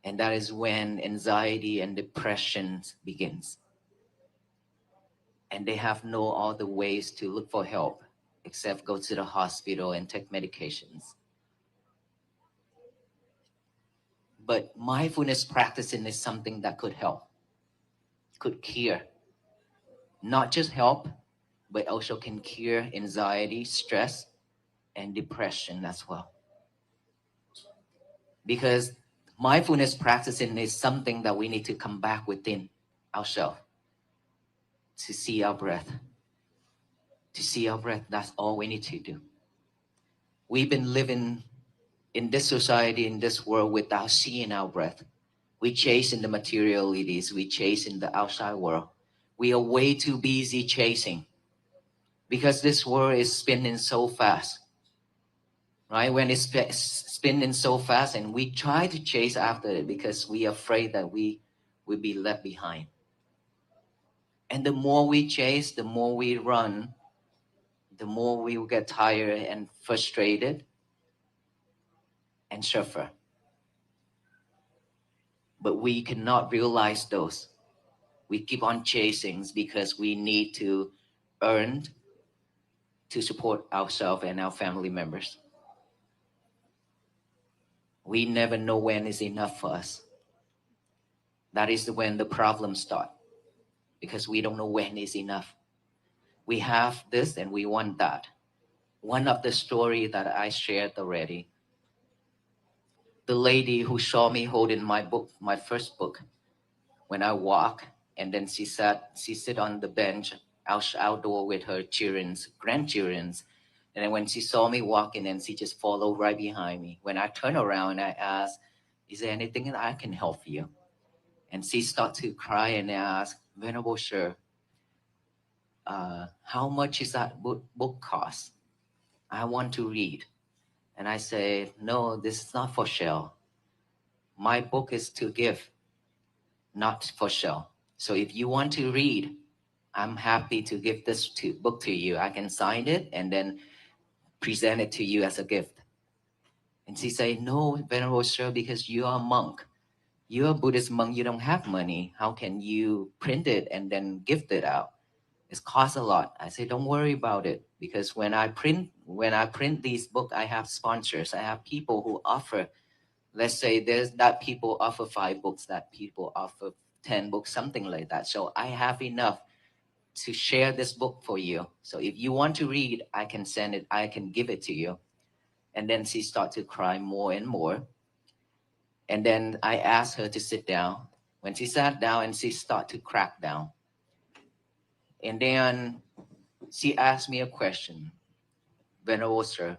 And that is when anxiety and depression begins. And they have no other ways to look for help except go to the hospital and take medications. But mindfulness practicing is something that could help. could cure, not just help, but also can cure anxiety, stress, and depression as well. Because mindfulness practicing is something that we need to come back within ourselves to see our breath. To see our breath, that's all we need to do. We've been living in this society, in this world, without seeing our breath. We chase in the materialities, we chase in the outside world. We are way too busy chasing because this world is spinning so fast, right? When it's spinning so fast, and we try to chase after it because we are afraid that we will be left behind. And the more we chase, the more we run, the more we will get tired and frustrated and suffer. But we cannot realize those. We keep on chasing because we need to earn to support ourselves and our family members. We never know when is enough for us. That is when the problems start, because we don't know when is enough. We have this and we want that. One of the story that I shared already, the lady who saw me holding my book, my first book, when I walk, and then she sit on the bench outdoor with her grandchildren. And then when she saw me walking, and she just followed right behind me. When I turn around, I asked, "Is there anything that I can help you?" And she started to cry and asked, "Venerable Sir, how much is that book cost? I want to read." And I said, "No, this is not for sale. My book is to give, not for sale. So if you want to read, I'm happy to give this book to you. I can sign it and then present it to you as a gift." And she said, "No, Venerable Sir, because you are a monk. You're a Buddhist monk. You don't have money. How can you print it and then gift it out? It costs a lot." I said, "Don't worry about it, because when I print these books, I have sponsors. I have people who offer. Let's say there's that people offer 5 books, that people offer 10 books, something like that. So I have enough to share this book for you. So if you want to read, I can send it. I can give it to you." And then she started to cry more and more. And then I asked her to sit down. When she sat down, and she started to crack down. And then she asked me a question. "Venerable Sir,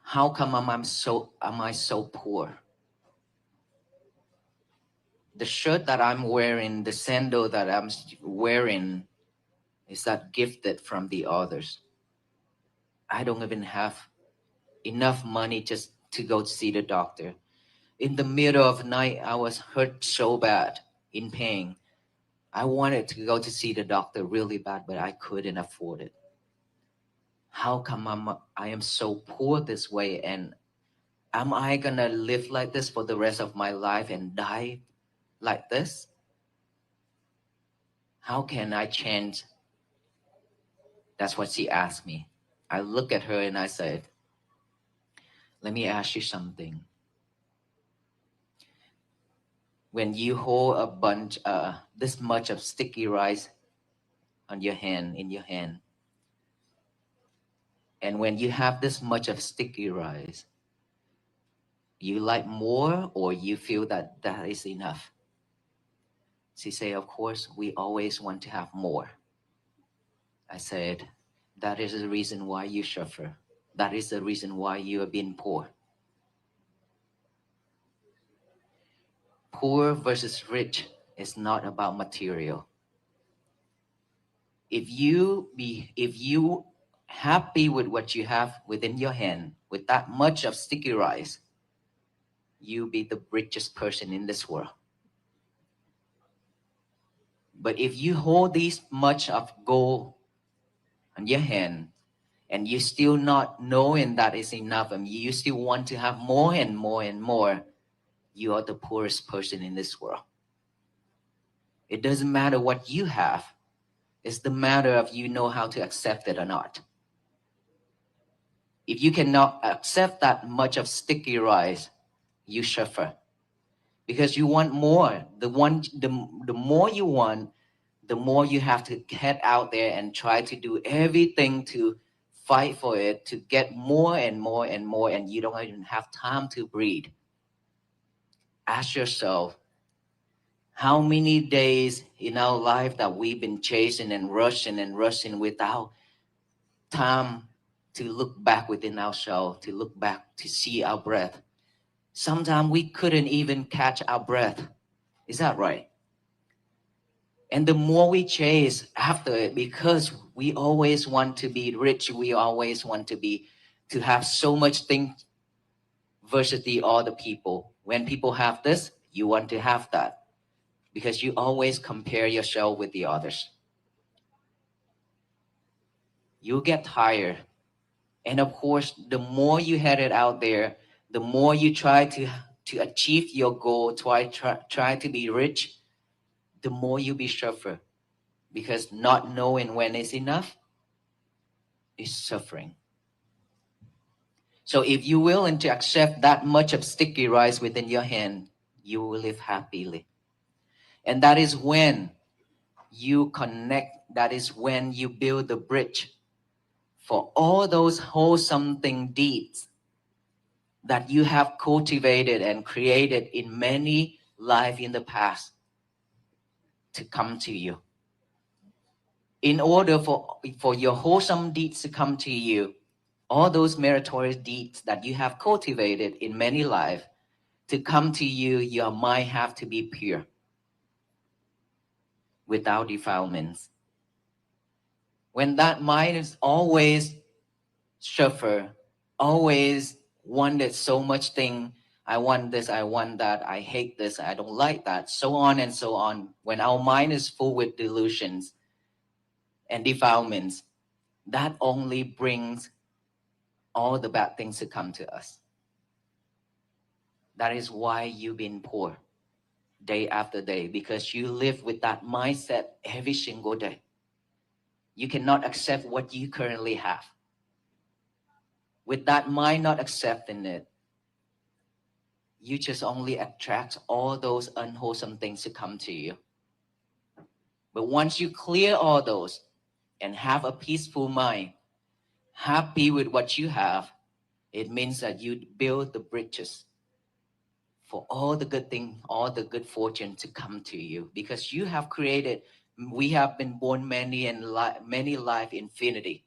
how come am I so poor? The shirt that I'm wearing, the sandal that I'm wearing, is that gifted from the others. I don't even have enough money just to go see the doctor. In the middle of the night, I was hurt so bad, in pain. I wanted to go to see the doctor really bad, but I couldn't afford it. How come I am so poor this way? And am I gonna live like this for the rest of my life and die like this? How can I change?" That's what she asked me. I looked at her and I said, "Let me ask you something. When you hold a bunch, this much of sticky rice in your hand, and when you have this much of sticky rice, you like more, or you feel that that is enough?" She said, "Of course, we always want to have more." I said, "That is the reason why you suffer. That is the reason why you are being poor. Poor versus rich is not about material. If you happy with what you have within your hand, with that much of sticky rice, you be the richest person in this world. But if you hold this much of gold in your hand, and you still not knowing that is enough, and you still want to have more and more and more, you are the poorest person in this world. It doesn't matter what you have. It's the matter of you know how to accept it or not. If you cannot accept that much of sticky rice, you suffer. because you want more. The more you want, the more you have to head out there and try to do everything to fight for it, to get more and more and more, and you don't even have time to breathe. Ask yourself, how many days in our life that we've been chasing and rushing without time to look back within ourselves, to look back to see our breath. Sometimes we couldn't even catch our breath. Is that right? And the more we chase after it, because we always want to be rich, we always want to have so much things versus the other people. When people have this, you want to have that because you always compare yourself with the others. You get tired. And of course, the more you head it out there, the more you try to achieve your goal, try to be rich, the more you be suffer. Because not knowing when is enough is suffering. So if you're willing to accept that much of sticky rice within your hand, you will live happily. And that is when you connect, that is when you build the bridge for all those wholesome deeds that you have cultivated and created in many lives in the past to come to you. In order for your wholesome deeds to come to you, all those meritorious deeds that you have cultivated in many lives to come to you, your mind have to be pure, without defilements. When that mind is always suffer, always wanted so much thing, I want this, I want that, I hate this, I don't like that, so on and so on. When our mind is full with delusions and defilements, that only brings all the bad things to come to us. That is why you've been poor day after day, because you live with that mindset every single day. You cannot accept what you currently have. With that mind not accepting it, you just only attract all those unwholesome things to come to you. But once you clear all those and have a peaceful mind, happy with what you have, it means that you build the bridges for all the good thing, all the good fortune to come to you, because you have created, we have been born many life infinity,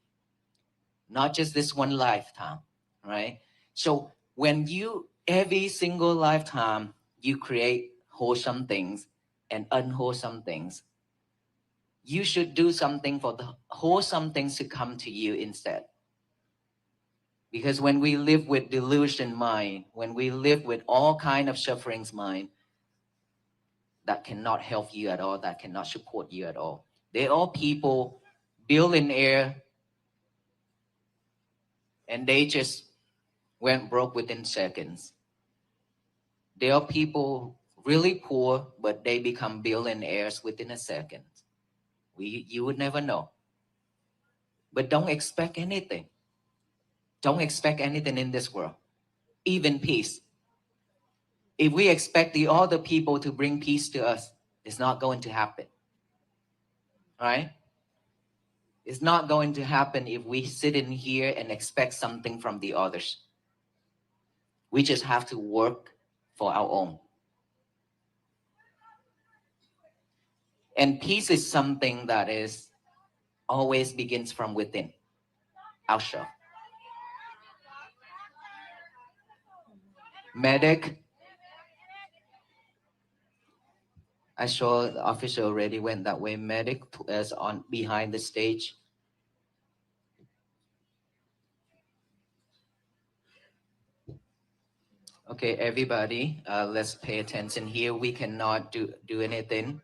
not just this one lifetime, right? So when you, every single lifetime, you create wholesome things and unwholesome things, you should do something for the wholesome things to come to you instead. Because when we live with delusion mind, when we live with all kind of sufferings mind, that cannot help you at all, that cannot support you at all. They're all people, billionaire, and they just went broke within seconds. There are people really poor, but they become billionaires within a second. You would never know. But don't expect anything. Don't expect anything in this world, even peace. If we expect the other people to bring peace to us, it's not going to happen, right? It's not going to happen if we sit in here and expect something from the others. We just have to work for our own. And peace is something that is always begins from within ourselves. Medic, I saw the officer already went that way. Medic is on behind the stage. Okay, everybody, let's pay attention here. We cannot do anything.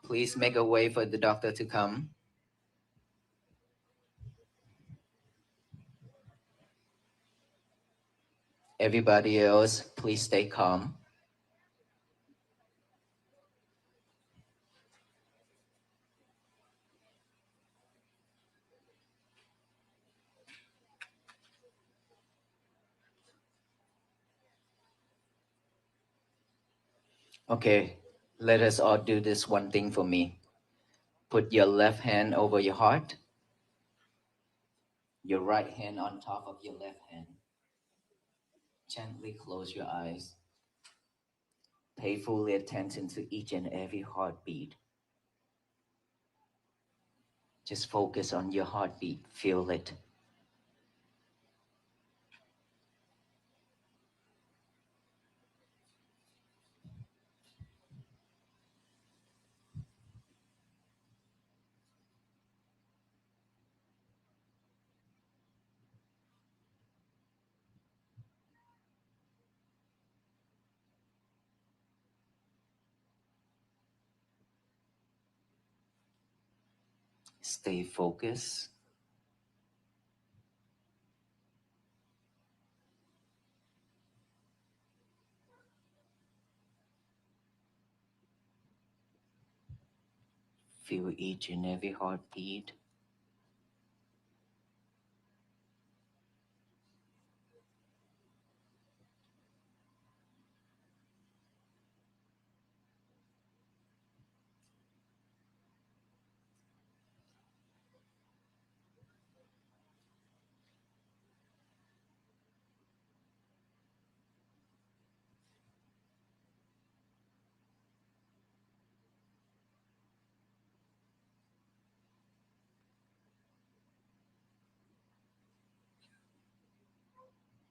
Please make a way for the doctor to come. Everybody else, please stay calm. Okay, let us all do this one thing for me. Put your left hand over your heart, your right hand on top of your left hand. Gently close your eyes. Pay full attention to each and every heartbeat. Just focus on your heartbeat. Feel it. Stay focused. Feel each and every heartbeat.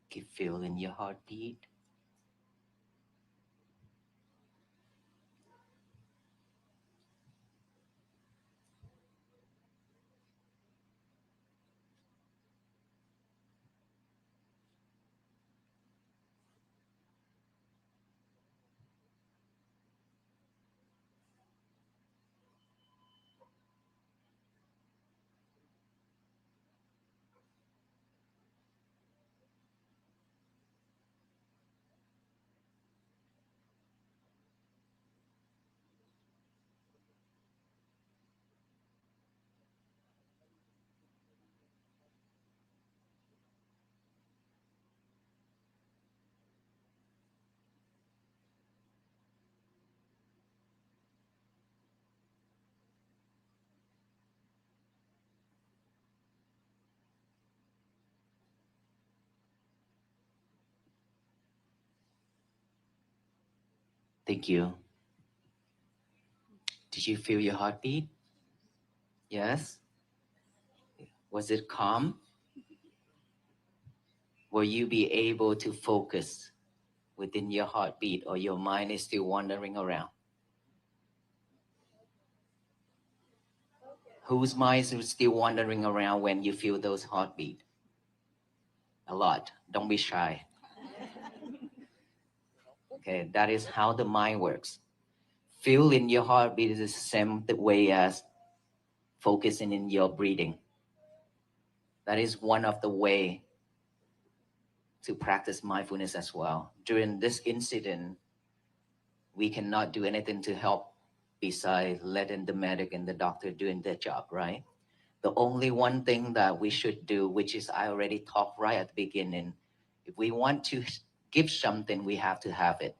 Keep feeling your heartbeat. Thank you. Did you feel your heartbeat? Yes? Was it calm? Will you be able to focus within your heartbeat, or your mind is still wandering around? Whose mind is still wandering around when you feel those heartbeat? A lot. Don't be shy. Okay, that is how the mind works. Feeling your heartbeat is the same way as focusing in your breathing. That is one of the way to practice mindfulness as well. During this incident, we cannot do anything to help besides letting the medic and the doctor doing their job, right? The only one thing that we should do, which is I already talked right at the beginning, if we want to give something, we have to have it.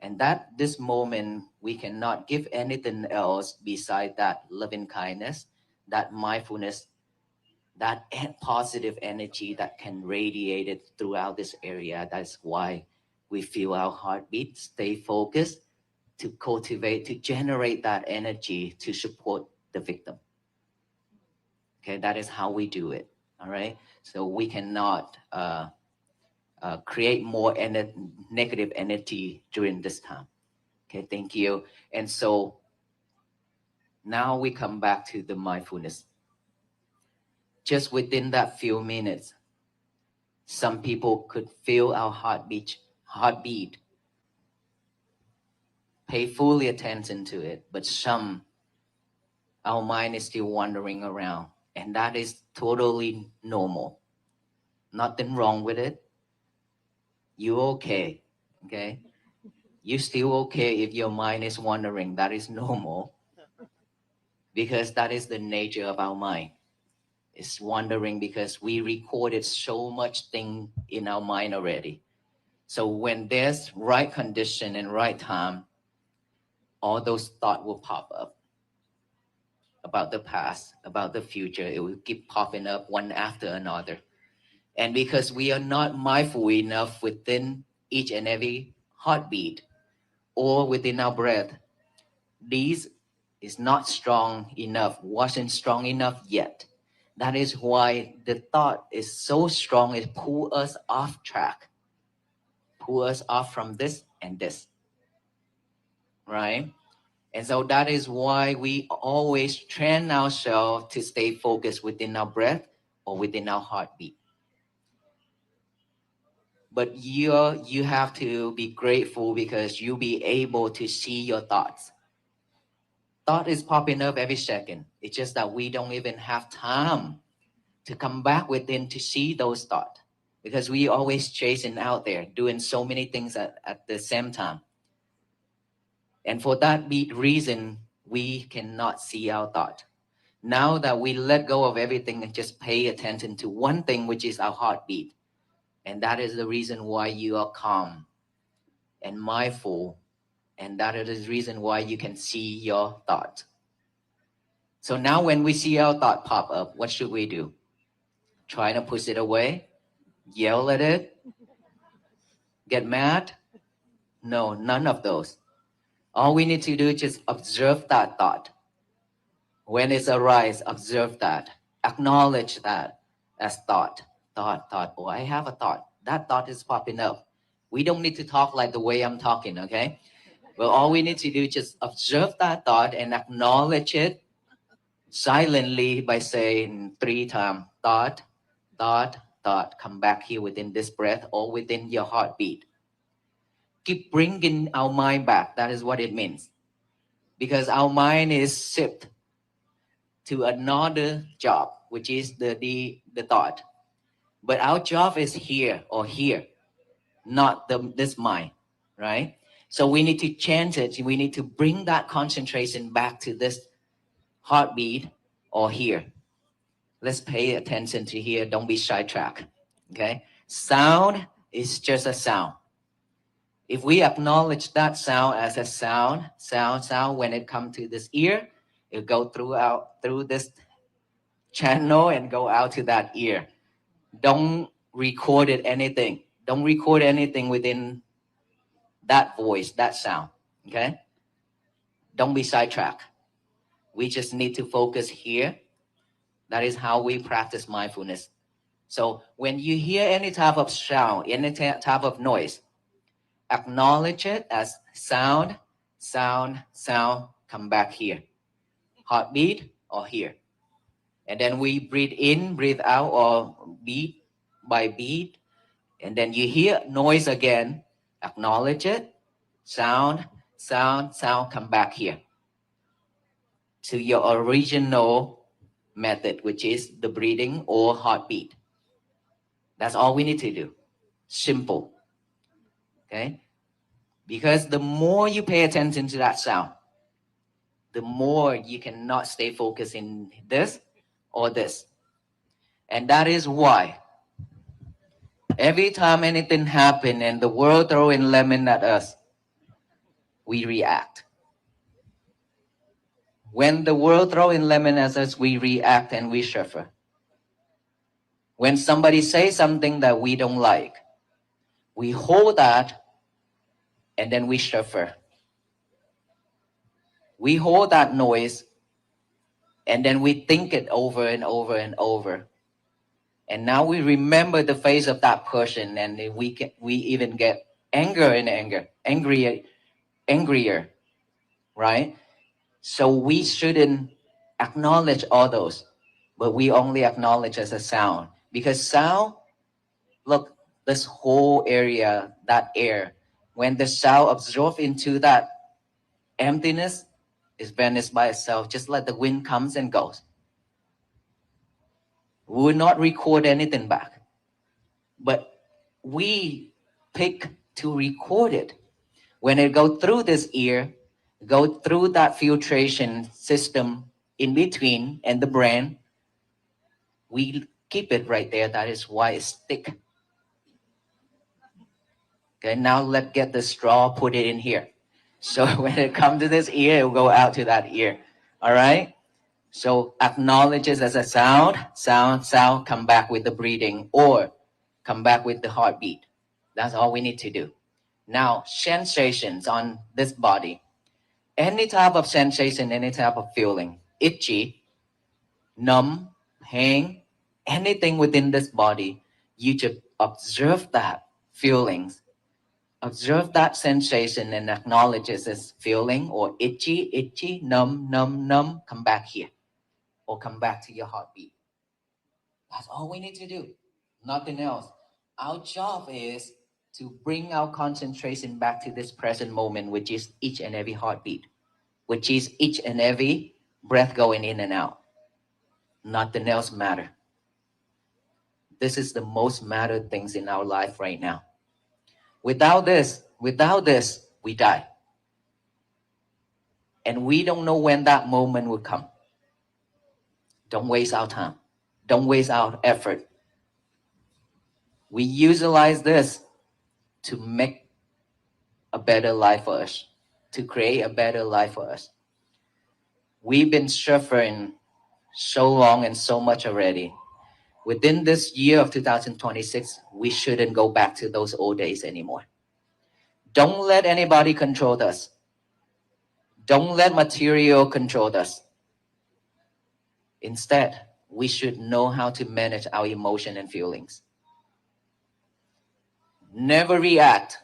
And that this moment, we cannot give anything else beside that loving kindness, that mindfulness, that positive energy that can radiate it throughout this area. That's why we feel our heartbeat, stay focused to cultivate, to generate that energy to support the victim. Okay, that is how we do it. All right. So we cannot create more negative energy during this time. Okay, thank you. And so now we come back to the mindfulness. Just within that few minutes, some people could feel our heartbeat, pay fully attention to it, but some, our mind is still wandering around, and that is totally normal. Nothing wrong with it. You okay, okay? You still okay if your mind is wandering. That is normal, because that is the nature of our mind. It's wandering because we recorded so much thing in our mind already. So when there's right condition and right time, all those thoughts will pop up about the past, about the future. It will keep popping up one after another. And because we are not mindful enough within each and every heartbeat or within our breath, these is not strong enough, wasn't strong enough yet. That is why the thought is so strong, it pull us off track, pull us off from this and this, right? And so that is why we always train ourselves to stay focused within our breath or within our heartbeat. But you have to be grateful because you'll be able to see your thoughts. Thought is popping up every second. It's just that we don't even have time to come back within to see those thoughts because we always chasing out there, doing so many things at the same time. And for that reason, we cannot see our thought. Now that we let go of everything and just pay attention to one thing, which is our heartbeat. And that is the reason why you are calm and mindful. And that is the reason why you can see your thought. So now when we see our thought pop up, what should we do? Try to push it away? Yell at it? Get mad? No, none of those. All we need to do is just observe that thought. When it arises, observe that. Acknowledge that as thought. Thought. Oh, I have a thought. That thought is popping up. We don't need to talk like the way I'm talking, okay? Well, all we need to do is just observe that thought and acknowledge it silently by saying 3 times, thought. Come back here within this breath or within your heartbeat. Keep bringing our mind back. That is what it means. Because our mind is shipped to another job, which is the thought. But our job is here or here, not this mind, right? So we need to change it. We need to bring that concentration back to this heartbeat or here. Let's pay attention to here. Don't be sidetracked, okay? Sound is just a sound. If we acknowledge that sound as a sound, when it comes to this ear, it'll go through this channel and go out to that ear. Don't record anything. Don't record anything within that voice, that sound, okay? Don't be sidetracked. We just need to focus here. That is how we practice mindfulness. So when you hear any type of sound, any type of noise, acknowledge it as sound, come back here. Heartbeat or here. And then we breathe in, breathe out, or beat by beat. And then you hear noise again, acknowledge it, sound, come back here to your original method, which is the breathing or heartbeat. That's all we need to do. Simple. Okay? Because the more you pay attention to that sound, the more you cannot stay focused in this or this. And that is why every time anything happens and the world throwing lemon at us, we react. When the world throwing lemon at us, we react and we suffer. When somebody says something that we don't like, we hold that and then we suffer. We hold that noise and then we think it over and over and over. And now we remember the face of that person and we even get angrier, right? So we shouldn't acknowledge all those, but we only acknowledge as a sound. Because sound, look, this whole area, that air, when the sound absorbs into that emptiness, is vanished by itself. Just let the wind comes and goes. We will not record anything back. But we pick to record it. When it goes through this ear, go through that filtration system in between and the brain, we keep it right there. That is why it's thick. Okay, now let's get the straw, put it in here. So when it comes to this ear, it will go out to that ear. All right? So acknowledge it as a sound, sound, come back with the breathing or come back with the heartbeat. That's all we need to do. Now, sensations on this body. Any type of sensation, any type of feeling, itchy, numb, pain, anything within this body, you just observe that feelings, observe that sensation and acknowledge it as feeling or itchy, numb, come back here or come back to your heartbeat. That's all we need to do, nothing else. Our job is to bring our concentration back to this present moment, which is each and every heartbeat, which is each and every breath going in and out. Nothing else matter. This is the most matter things in our life right now. Without this, we die. And we don't know when that moment will come. Don't waste our time. Don't waste our effort. We utilize this to make a better life for us, to create a better life for us. We've been suffering so long and so much already. Within this year of 2026, we shouldn't go back to those old days anymore. Don't let anybody control us. Don't let material control us. Instead, we should know how to manage our emotion and feelings. Never react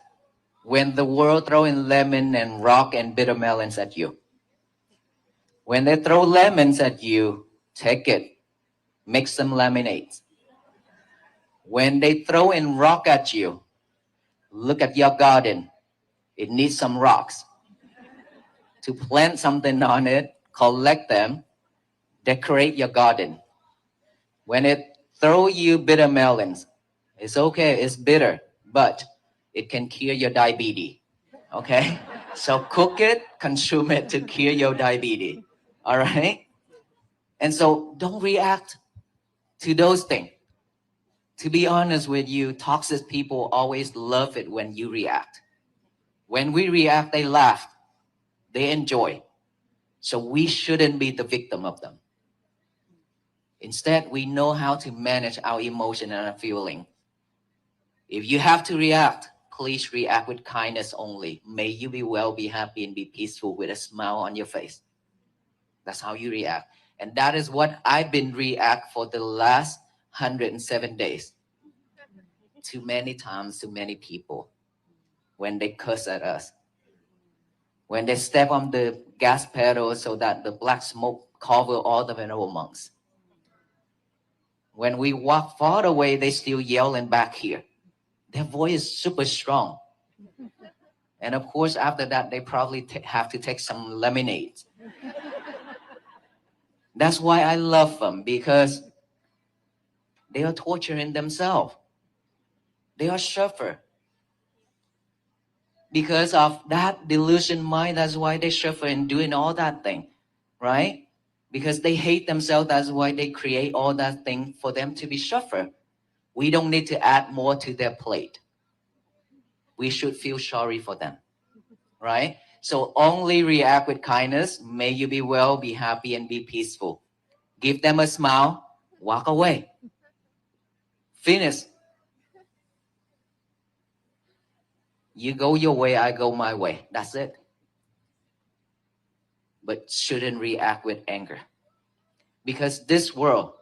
when the world throwing lemon and rock and bitter melons at you. When they throw lemons at you, take it. Make some lemonade. When they throw in rock at you, look at your garden. It needs some rocks. To plant something on it, collect them, decorate your garden. When it throw you bitter melons, it's okay, it's bitter, but it can cure your diabetes. Okay? So cook it, consume it to cure your diabetes. All right? And so don't react to those things. To be honest with you, toxic people always love it when you react. When we react, they laugh, they enjoy. So we shouldn't be the victim of them. Instead, we know how to manage our emotion and our feeling. If you have to react, please react with kindness only. May you be well, be happy, and be peaceful with a smile on your face. That's how you react. And that is what I've been react for the last 107 days. Too many times, too many people, when they curse at us, when they step on the gas pedal so that the black smoke cover all the venerable monks. When we walk far away, they still yelling back here. Their voice is super strong. And of course, after that, they probably have to take some lemonade. That's why I love them, because they are torturing themselves. They are suffer. Because of that delusion mind, that's why they suffer and doing all that thing, right? Because they hate themselves, that's why they create all that thing for them to be suffer. We don't need to add more to their plate. We should feel sorry for them, right? So only react with kindness. May you be well, be happy, and be peaceful. Give them a smile, walk away. Finish. You go your way, I go my way. That's it. But shouldn't react with anger. Because this world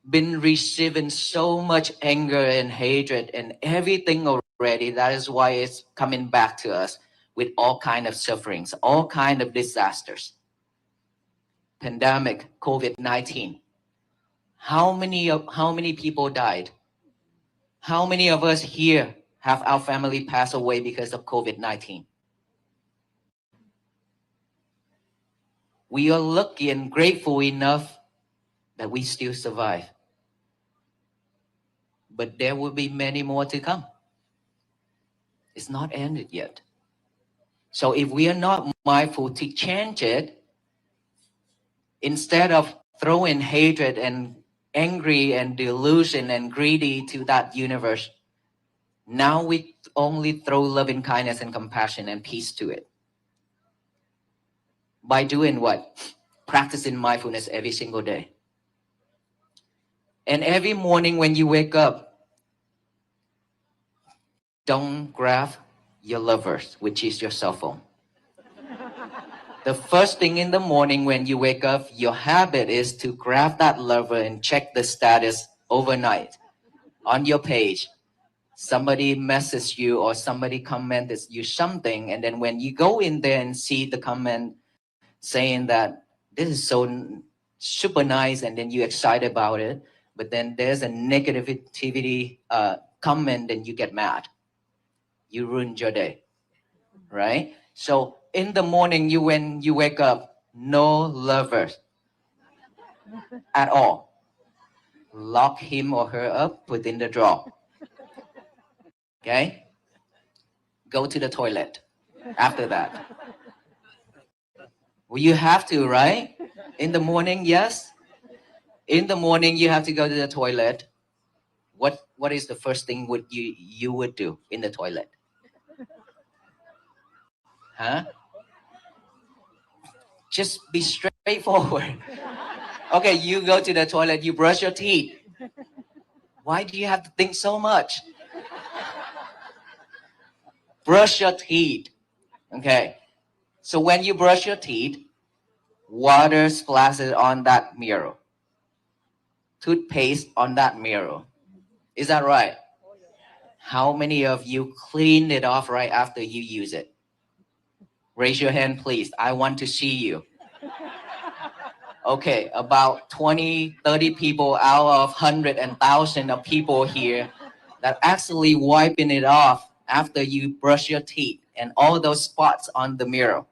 been receiving so much anger and hatred and everything already. That is why it's coming back to us with all kind of sufferings, all kind of disasters. Pandemic, COVID-19. How many people died? How many of us here have our family pass away because of COVID-19? We are lucky and grateful enough that we still survive. But there will be many more to come. It's not ended yet. So if we are not mindful to change it, instead of throwing hatred and angry and delusion and greedy to that universe, now we only throw loving kindness and compassion and peace to it. By doing what? Practicing mindfulness every single day. And every morning when you wake up, don't grab your lovers, which is your cell phone. The first thing in the morning when you wake up, your habit is to grab that lover and check the status overnight on your page. Somebody messaged you or somebody commented you something, and then when you go in there and see the comment saying that this is so super nice, and then you're excited about it, but then there's a negativity comment, and you get mad. You ruined your day, right? So in the morning, when you wake up, no lovers at all. Lock him or her up, put in the drawer. Okay? Go to the toilet after that. Well, you have to, right? In the morning, yes. In the morning, you have to go to the toilet. What is the first thing you would do in the toilet? Huh? Just be straightforward. Okay, you go to the toilet, you brush your teeth. Why do you have to think so much? Brush your teeth. Okay. So when you brush your teeth, water splashes on that mirror. Toothpaste on that mirror. Is that right? How many of you cleaned it off right after you use it? Raise your hand, please. I want to see you. Okay, about 20, 30 people out of 100 and 1,000 of people here that actually wiping it off after you brush your teeth and all those spots on the mirror.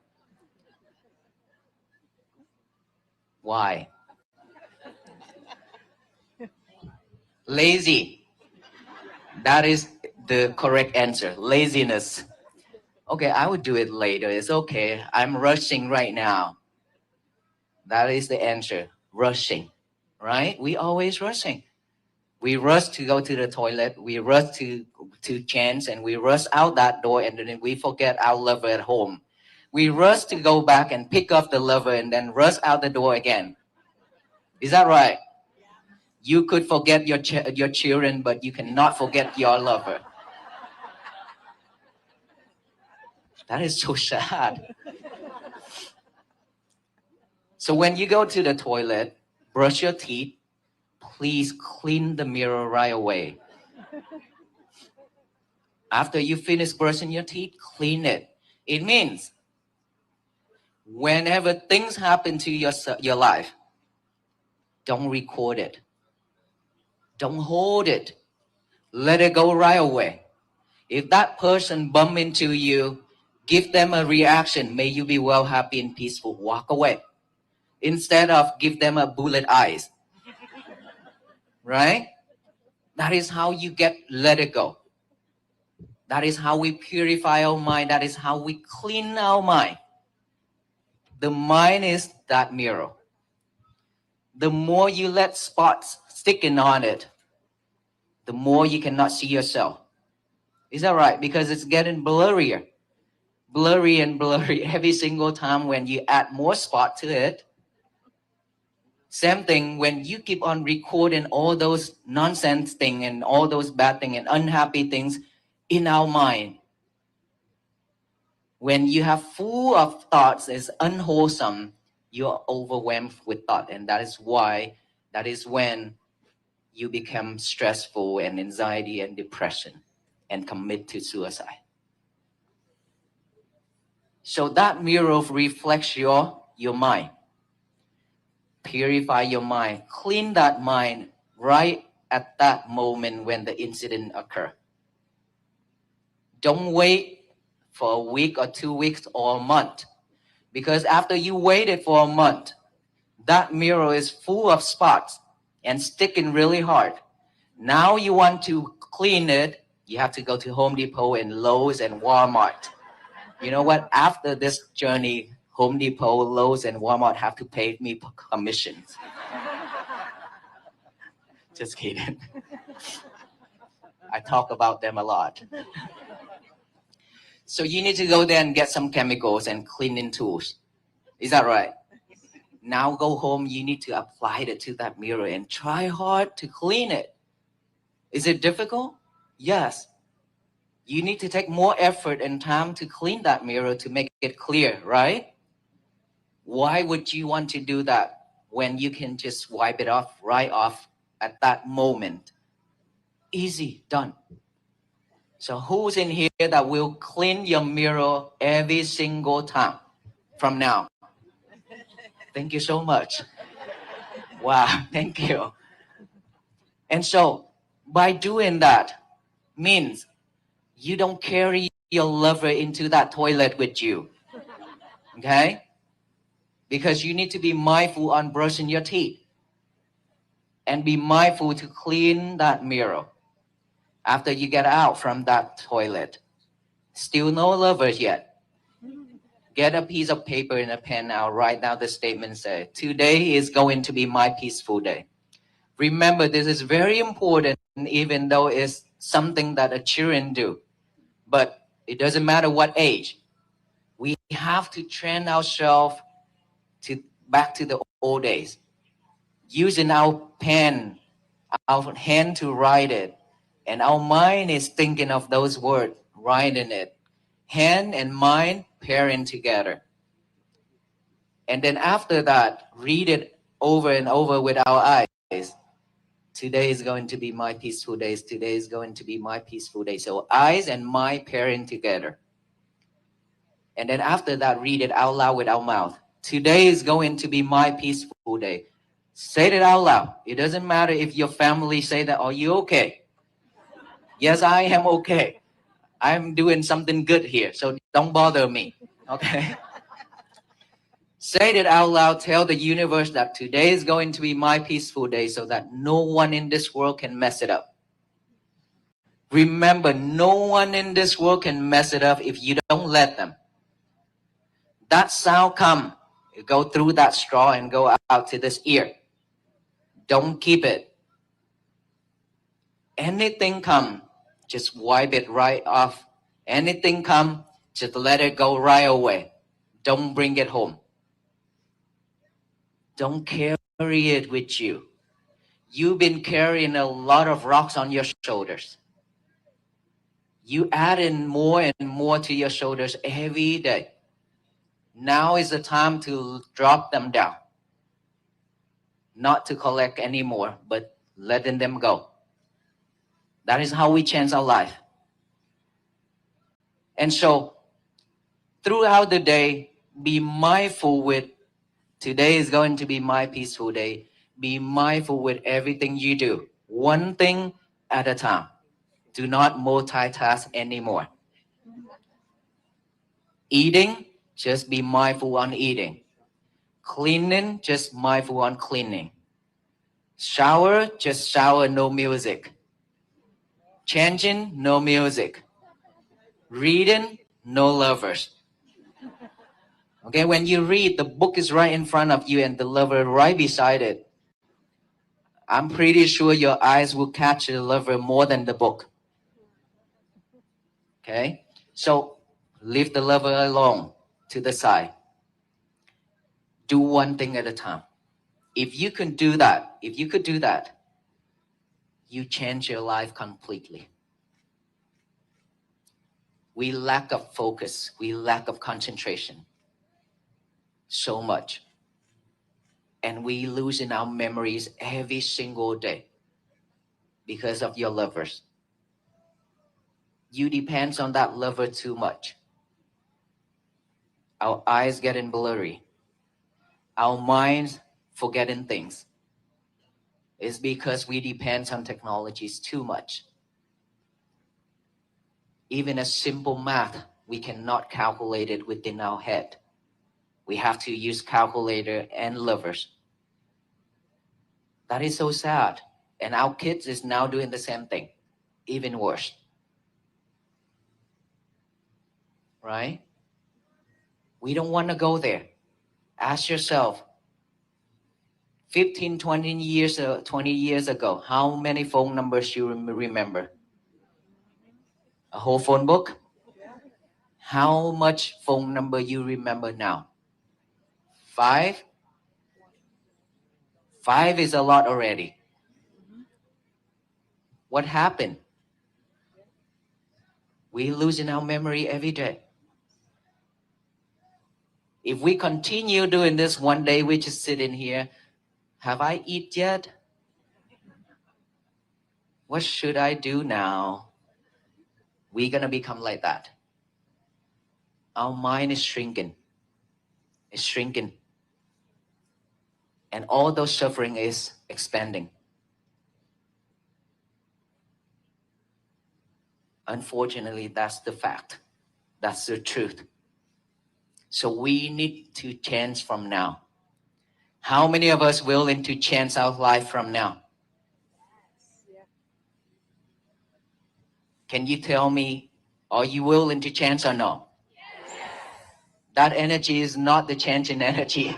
Why? Lazy. That is the correct answer. Laziness. Okay, I would do it later. It's okay. I'm rushing right now. That is the answer. Rushing. Right? We always rushing. We rush to go to the toilet. We rush to change, and we rush out that door, and then we forget our lover at home. We rush to go back and pick up the lover and then rush out the door again. Is that right? You could forget your children, but you cannot forget your lover. That is so sad. So when you go to the toilet, brush your teeth, please clean the mirror right away. After you finish brushing your teeth, clean it. It means whenever things happen to your life, don't record it. Don't hold it. Let it go right away. If that person bump into you, give them a reaction. May you be well, happy, and peaceful. Walk away. Instead of give them a bullet eyes. Right? That is how you let it go. That is how we purify our mind. That is how we clean our mind. The mind is that mirror. The more you let spots sticking on it, the more you cannot see yourself. Is that right? Because it's getting blurrier. Blurry and blurry every single time when you add more spot to it. Same thing when you keep on recording all those nonsense things and all those bad things and unhappy things in our mind. When you have full of thoughts is unwholesome, you're overwhelmed with thought, and that is when you become stressful and anxiety and depression and commit to suicide. So that mirror reflects your mind. Purify your mind. Clean that mind right at that moment when the incident occurs. Don't wait for a week or 2 weeks or a month. Because after you waited for a month, that mirror is full of spots and sticking really hard. Now you want to clean it, you have to go to Home Depot and Lowe's and Walmart. You know what? After this journey, Home Depot, Lowe's, and Walmart have to pay me commissions. Just kidding. I talk about them a lot. So you need to go there and get some chemicals and cleaning tools. Is that right? Now go home, you need to apply it to that mirror and try hard to clean it. Is it difficult? Yes. You need to take more effort and time to clean that mirror to make it clear, right? Why would you want to do that when you can just wipe it off right off at that moment? Easy, done. So who's in here that will clean your mirror every single time from now? Thank you so much. Wow, thank you. And so by doing that means you don't carry your lover into that toilet with you. Okay? Because you need to be mindful on brushing your teeth and be mindful to clean that mirror after you get out from that toilet. Still no lovers yet. Get a piece of paper and a pen now. Write down the statement. Say, today is going to be my peaceful day. Remember, this is very important, even though it's something that a children do. But it doesn't matter what age. We have to train ourselves to back to the old days. Using our pen, our hand to write it. And our mind is thinking of those words, writing it. Hand and mind pairing together. And then after that, read it over and over with our eyes. Today is going to be my peaceful day. Today is going to be my peaceful day. So eyes and mind pairing together. And then after that, read it out loud with our mouth. Today is going to be my peaceful day. Say it out loud. It doesn't matter if your family say that, are you okay? Yes, I am okay. I'm doing something good here, so don't bother me. Okay? Say it out loud. Tell the universe that today is going to be my peaceful day so that no one in this world can mess it up. Remember, no one in this world can mess it up if you don't let them. That sound come, go through that straw and go out to this ear. Don't keep it. Anything come, just wipe it right off. Anything come, just let it go right away. Don't bring it home. Don't carry it with you. You've been carrying a lot of rocks on your shoulders. You add in more and more to your shoulders every day. Now is the time to drop them down. Not to collect anymore, but letting them go. That is how we change our life. And so, throughout the day, be mindful with, today is going to be my peaceful day. Be mindful with everything you do. One thing at a time. Do not multitask anymore. Eating, just be mindful on eating. Cleaning, just mindful on cleaning. Shower, just shower, no music. Changing, no music. Reading, no lovers. Okay, when you read, the book is right in front of you and the lover right beside it. I'm pretty sure your eyes will catch the lover more than the book. Okay, so leave the lover alone to the side. Do one thing at a time. If you could do that, you change your life completely. We lack of focus. We lack of concentration. So much. And we lose in our memories every single day because of your lovers. You depend on that lover too much. Our eyes getting blurry. Our minds forgetting things. It's because we depend on technologies too much. Even a simple math, we cannot calculate it within our head. We have to use calculator and lovers. That is so sad. And our kids is now doing the same thing, even worse. Right? We don't want to go there. Ask yourself, 15, 20 years ago, how many phone numbers you remember? A whole phone book? How much phone number you remember now? 5? 5 is a lot already. What happened? We losing our memory every day. If we continue doing this, one day we just sit in here. Have I eat yet? What should I do now? We're going to become like that. Our mind is shrinking. It's shrinking. And all those suffering is expanding. Unfortunately, that's the fact. That's the truth. So we need to change from now. How many of us willing to change our life from now? Can you tell me, are you willing to change or no? That energy is not the change in energy.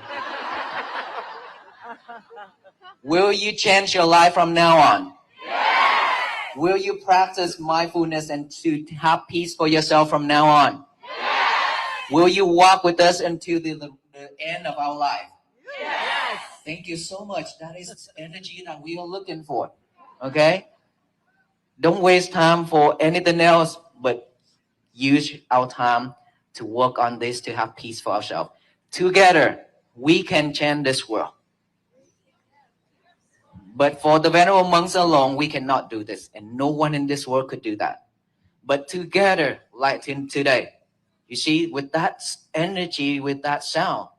Will you change your life from now on? Yes. Will you practice mindfulness and to have peace for yourself from now on? Yes. Will you walk with us until the end of our life? Yes. Thank you so much. That is energy that we are looking for. Okay? Don't waste time for anything else, but use our time to work on this to have peace for ourselves. Together, we can change this world. But for the venerable monks alone, we cannot do this. And no one in this world could do that. But together, like in today, you see, with that energy, with that sound,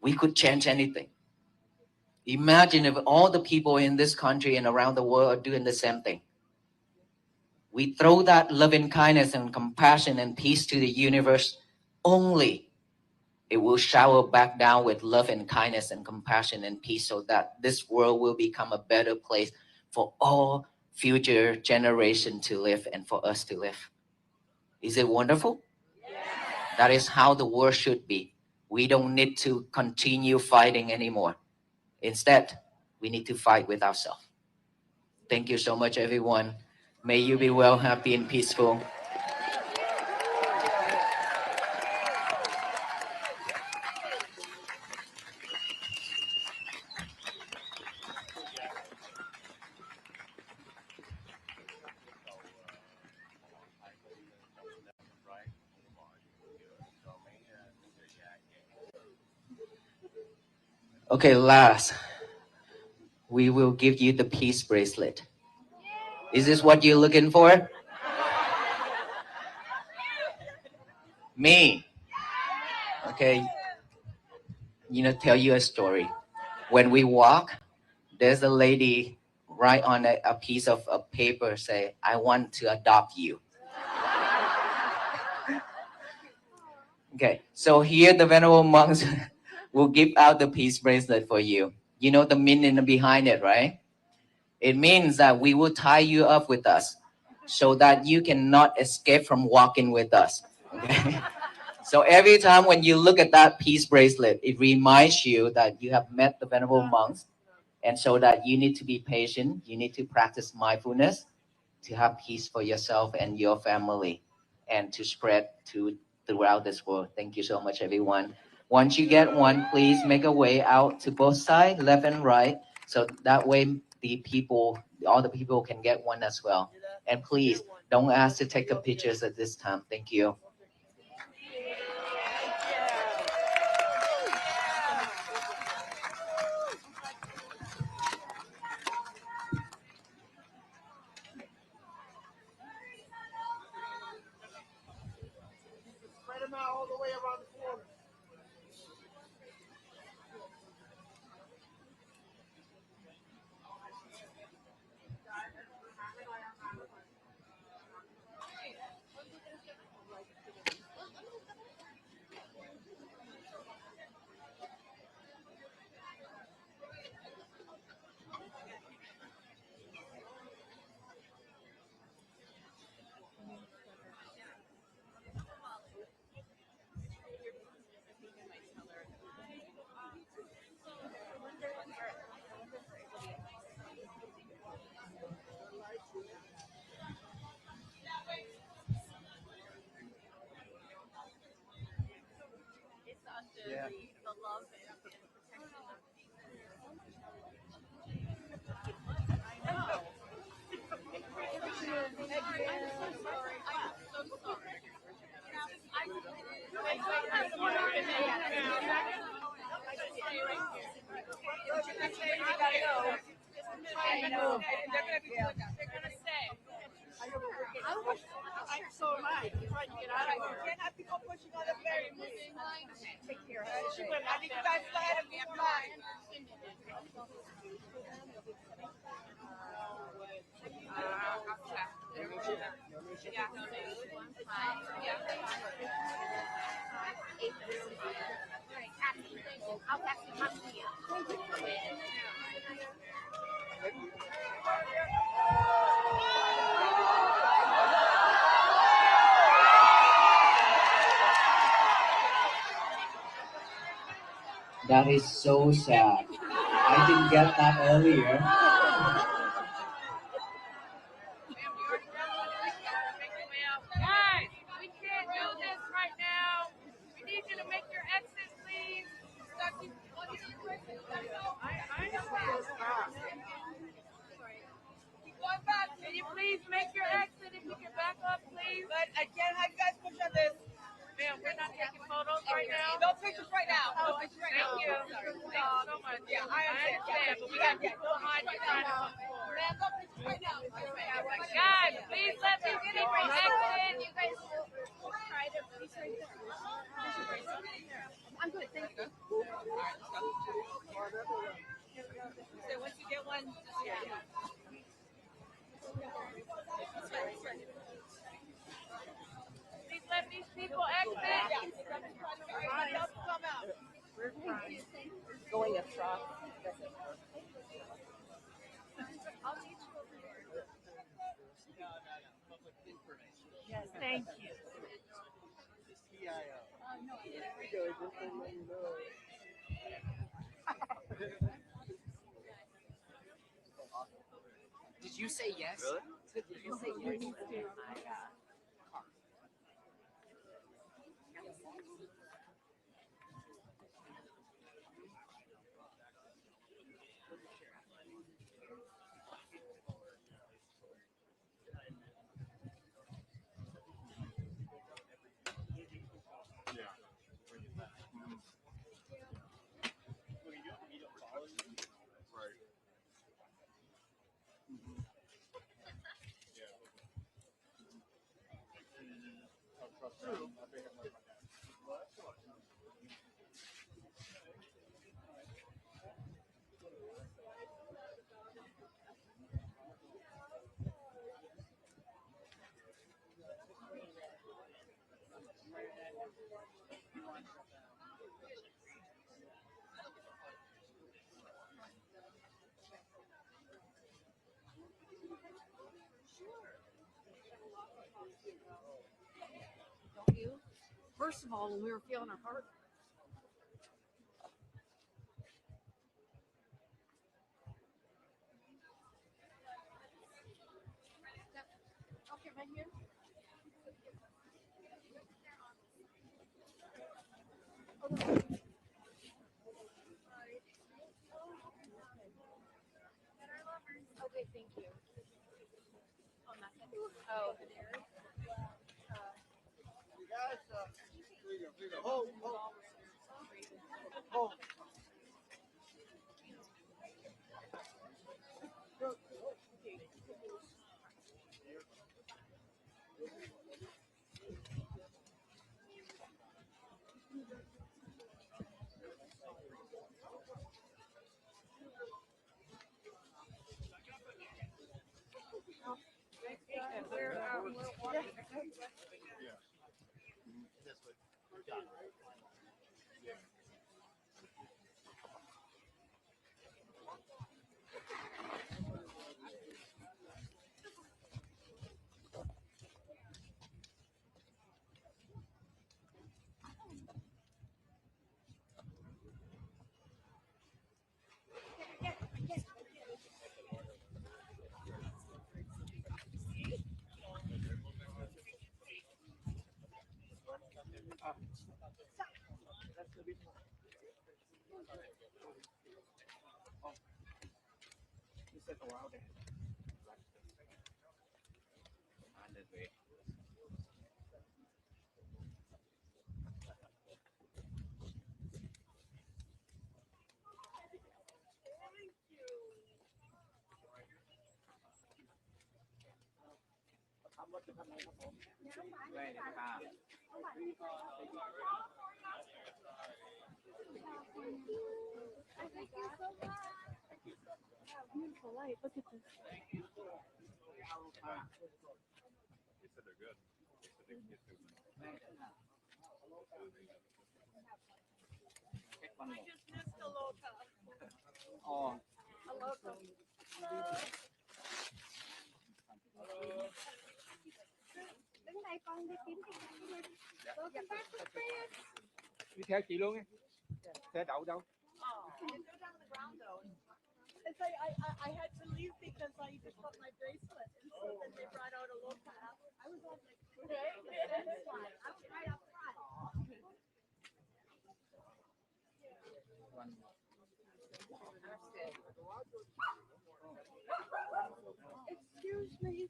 we could change anything. Imagine if all the people in this country and around the world are doing the same thing. We throw that loving kindness and compassion and peace to the universe only. It will shower back down with love and kindness and compassion and peace so that this world will become a better place for all future generations to live and for us to live. Is it wonderful? Yes. That is how the world should be. We don't need to continue fighting anymore. Instead, we need to fight with ourselves. Thank you so much, everyone. May you be well, happy, and peaceful. Okay, last, we will give you the peace bracelet. Is this what you're looking for? Me. Okay. Tell you a story. When we walk, there's a lady write on a piece of a paper say, I want to adopt you. Okay, so here the venerable monks will give out the peace bracelet for you. You know the meaning behind it, right? It means that we will tie you up with us so that you cannot escape from walking with us. Okay? So every time when you look at that peace bracelet, it reminds you that you have met the venerable monks, and so that you need to be patient, you need to practice mindfulness to have peace for yourself and your family and to spread throughout this world. Thank you so much, everyone. Once you get one, please make a way out to both sides, left and right, so that way all the people can get one as well. And please don't ask to take the pictures at this time. Thank you. Spread them out all the way around the corner. Yeah. the love and protection of That is so sad. I didn't get that earlier. Guys, we can't do this right now. We need you to make your exit, please. Can you please make your exit if you can back up, please? But I can't have you guys push on this. Ma'am, we're not taking photos right now. No pictures right now. No pictures right now. Thank you. Thank you so much. Yeah, I understand. But we got to get behind you trying to come forward. Ma'am, no pictures right now. Guys, please let these people exit. You guys try to please right there. I'm good, thank you. So once you get one, please let these people exit. We're going across. Yes, thank you. Did you say yes? Really? Did you say yes? Don't you? First of all, when we were feeling our heart. Okay, right here. Okay, thank you. Oh, You guys, hold. Beautiful light. Look at this. I just missed a loca. Oh. A loca. Đứng đây con đi kiếm cái Welcome back to France. Đi theo chị luôn á. Xe đậu đâu? It's on the ground though. It's like I had to leave because I just got my bracelet, and so then they brought out a loca. I was on like that's fine. I was right up front. Excuse me.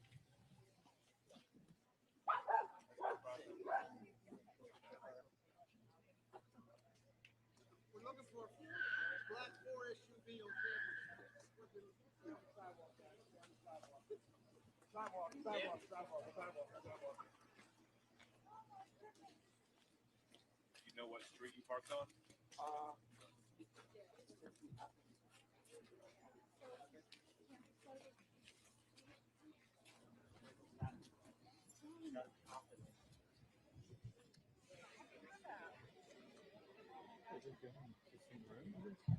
We're looking for a black 4 SUV on sidewalk. You know what street you parked on?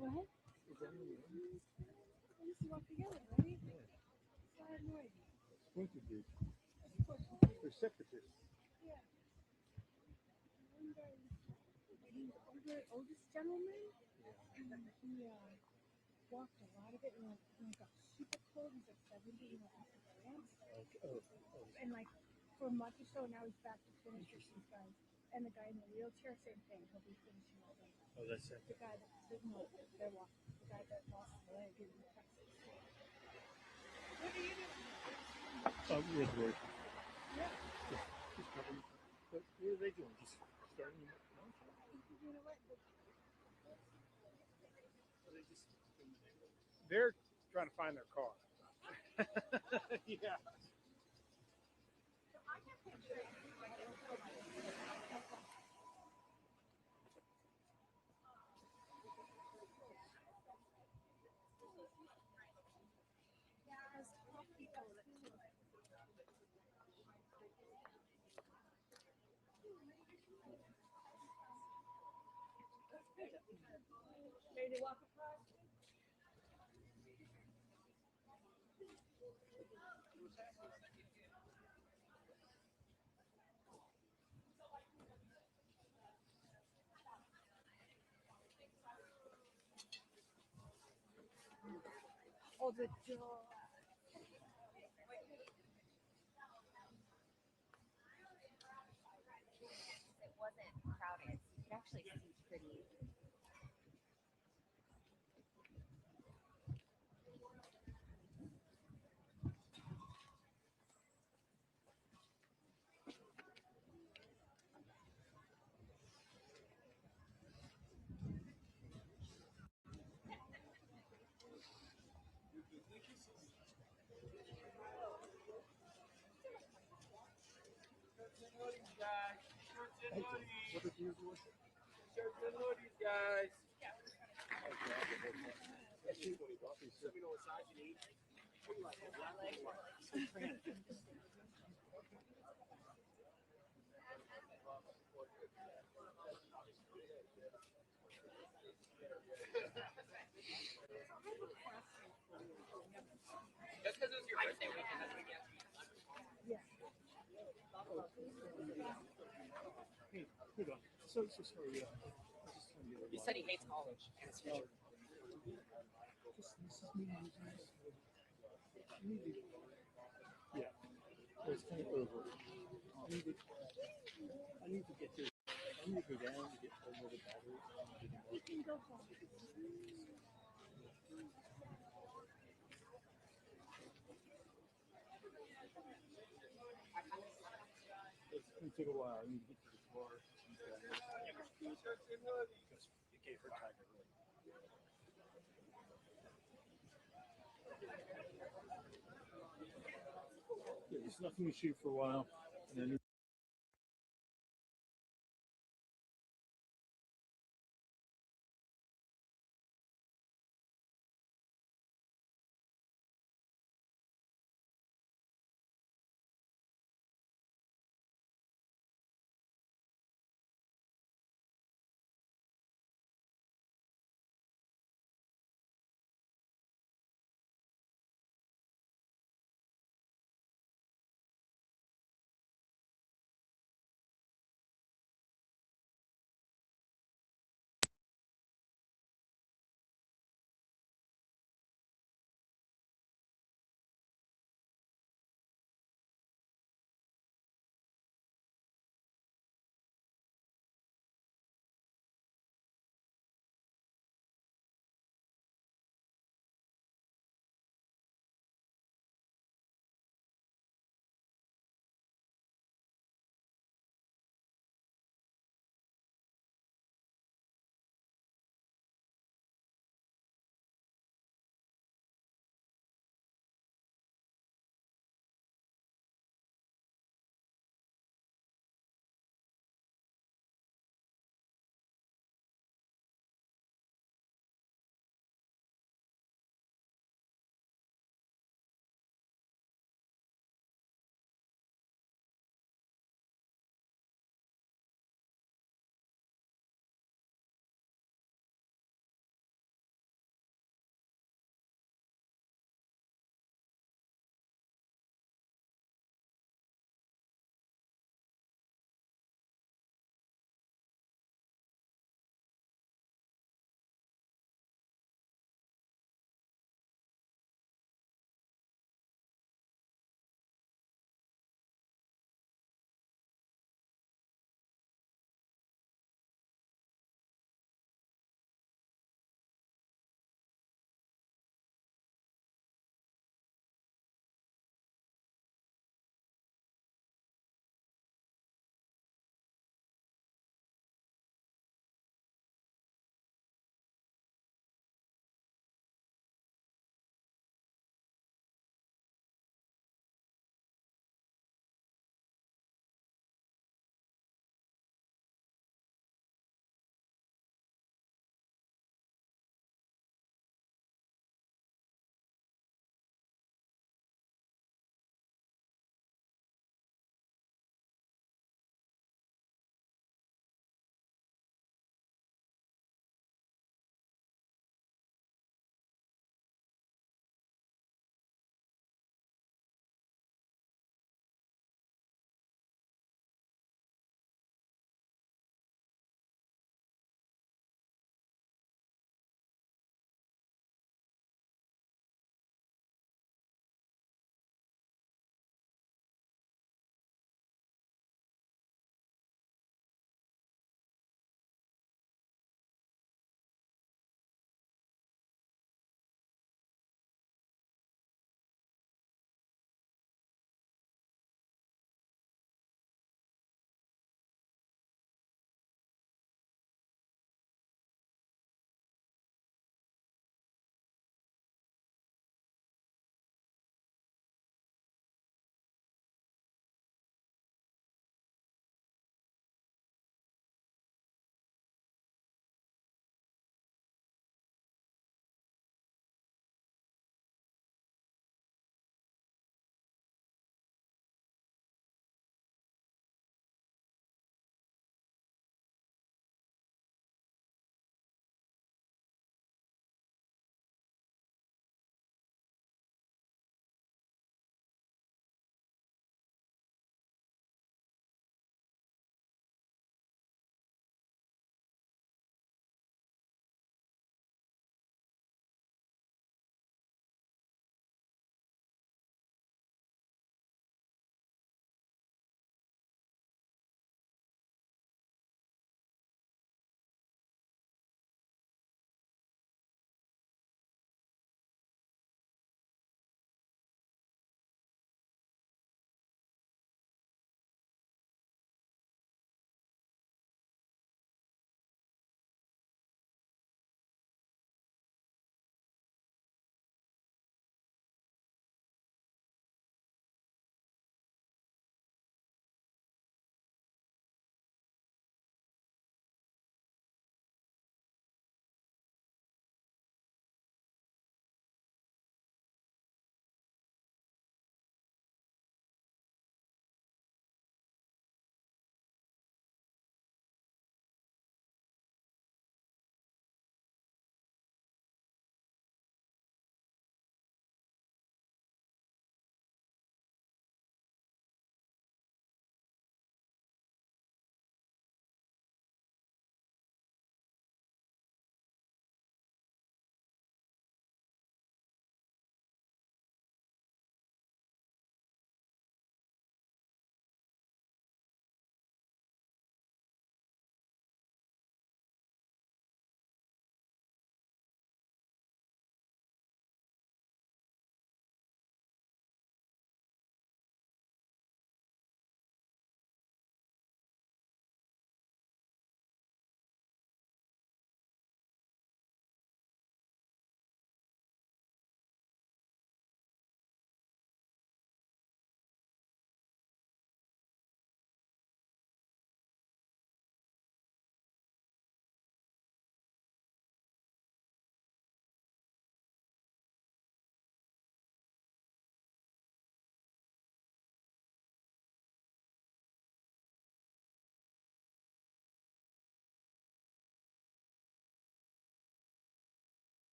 What? We used to walk together, right? So I had no idea. Think you did. They're separatists. Yeah. One guy, he's an oldest gentleman, and he walked a lot of it, and like got super cold. He's like 70, after France. And like for a month or so, now he's back to finish with these guys. And the guy in the wheelchair, same thing. He'll be finishing all day. Oh, that's it. The guy that didn't know they're walking. The guy that lost his leg in Texas. What are you doing? With work. Yeah. Just covering. What are they doing? Just starting? You know what? They're trying to find their car. Yeah. Ready to walk across? Oh, the door. It wasn't crowded. You could actually see pretty. What did you do? Shirts and hoodies, guys. Let me know what size you need. Just because it was your birthday weekend doesn't mean Yeah. Hey, hold on. So sorry. you said he hates college. And it's future. This is me using this. Yeah. It's kind of over. I need to get this. I need to go down to get one more battery. It's going to take a while. You need to get to the floor. Okay, for tiger. Yeah, there's nothing to shoot for a while, and then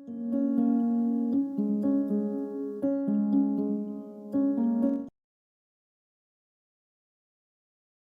you.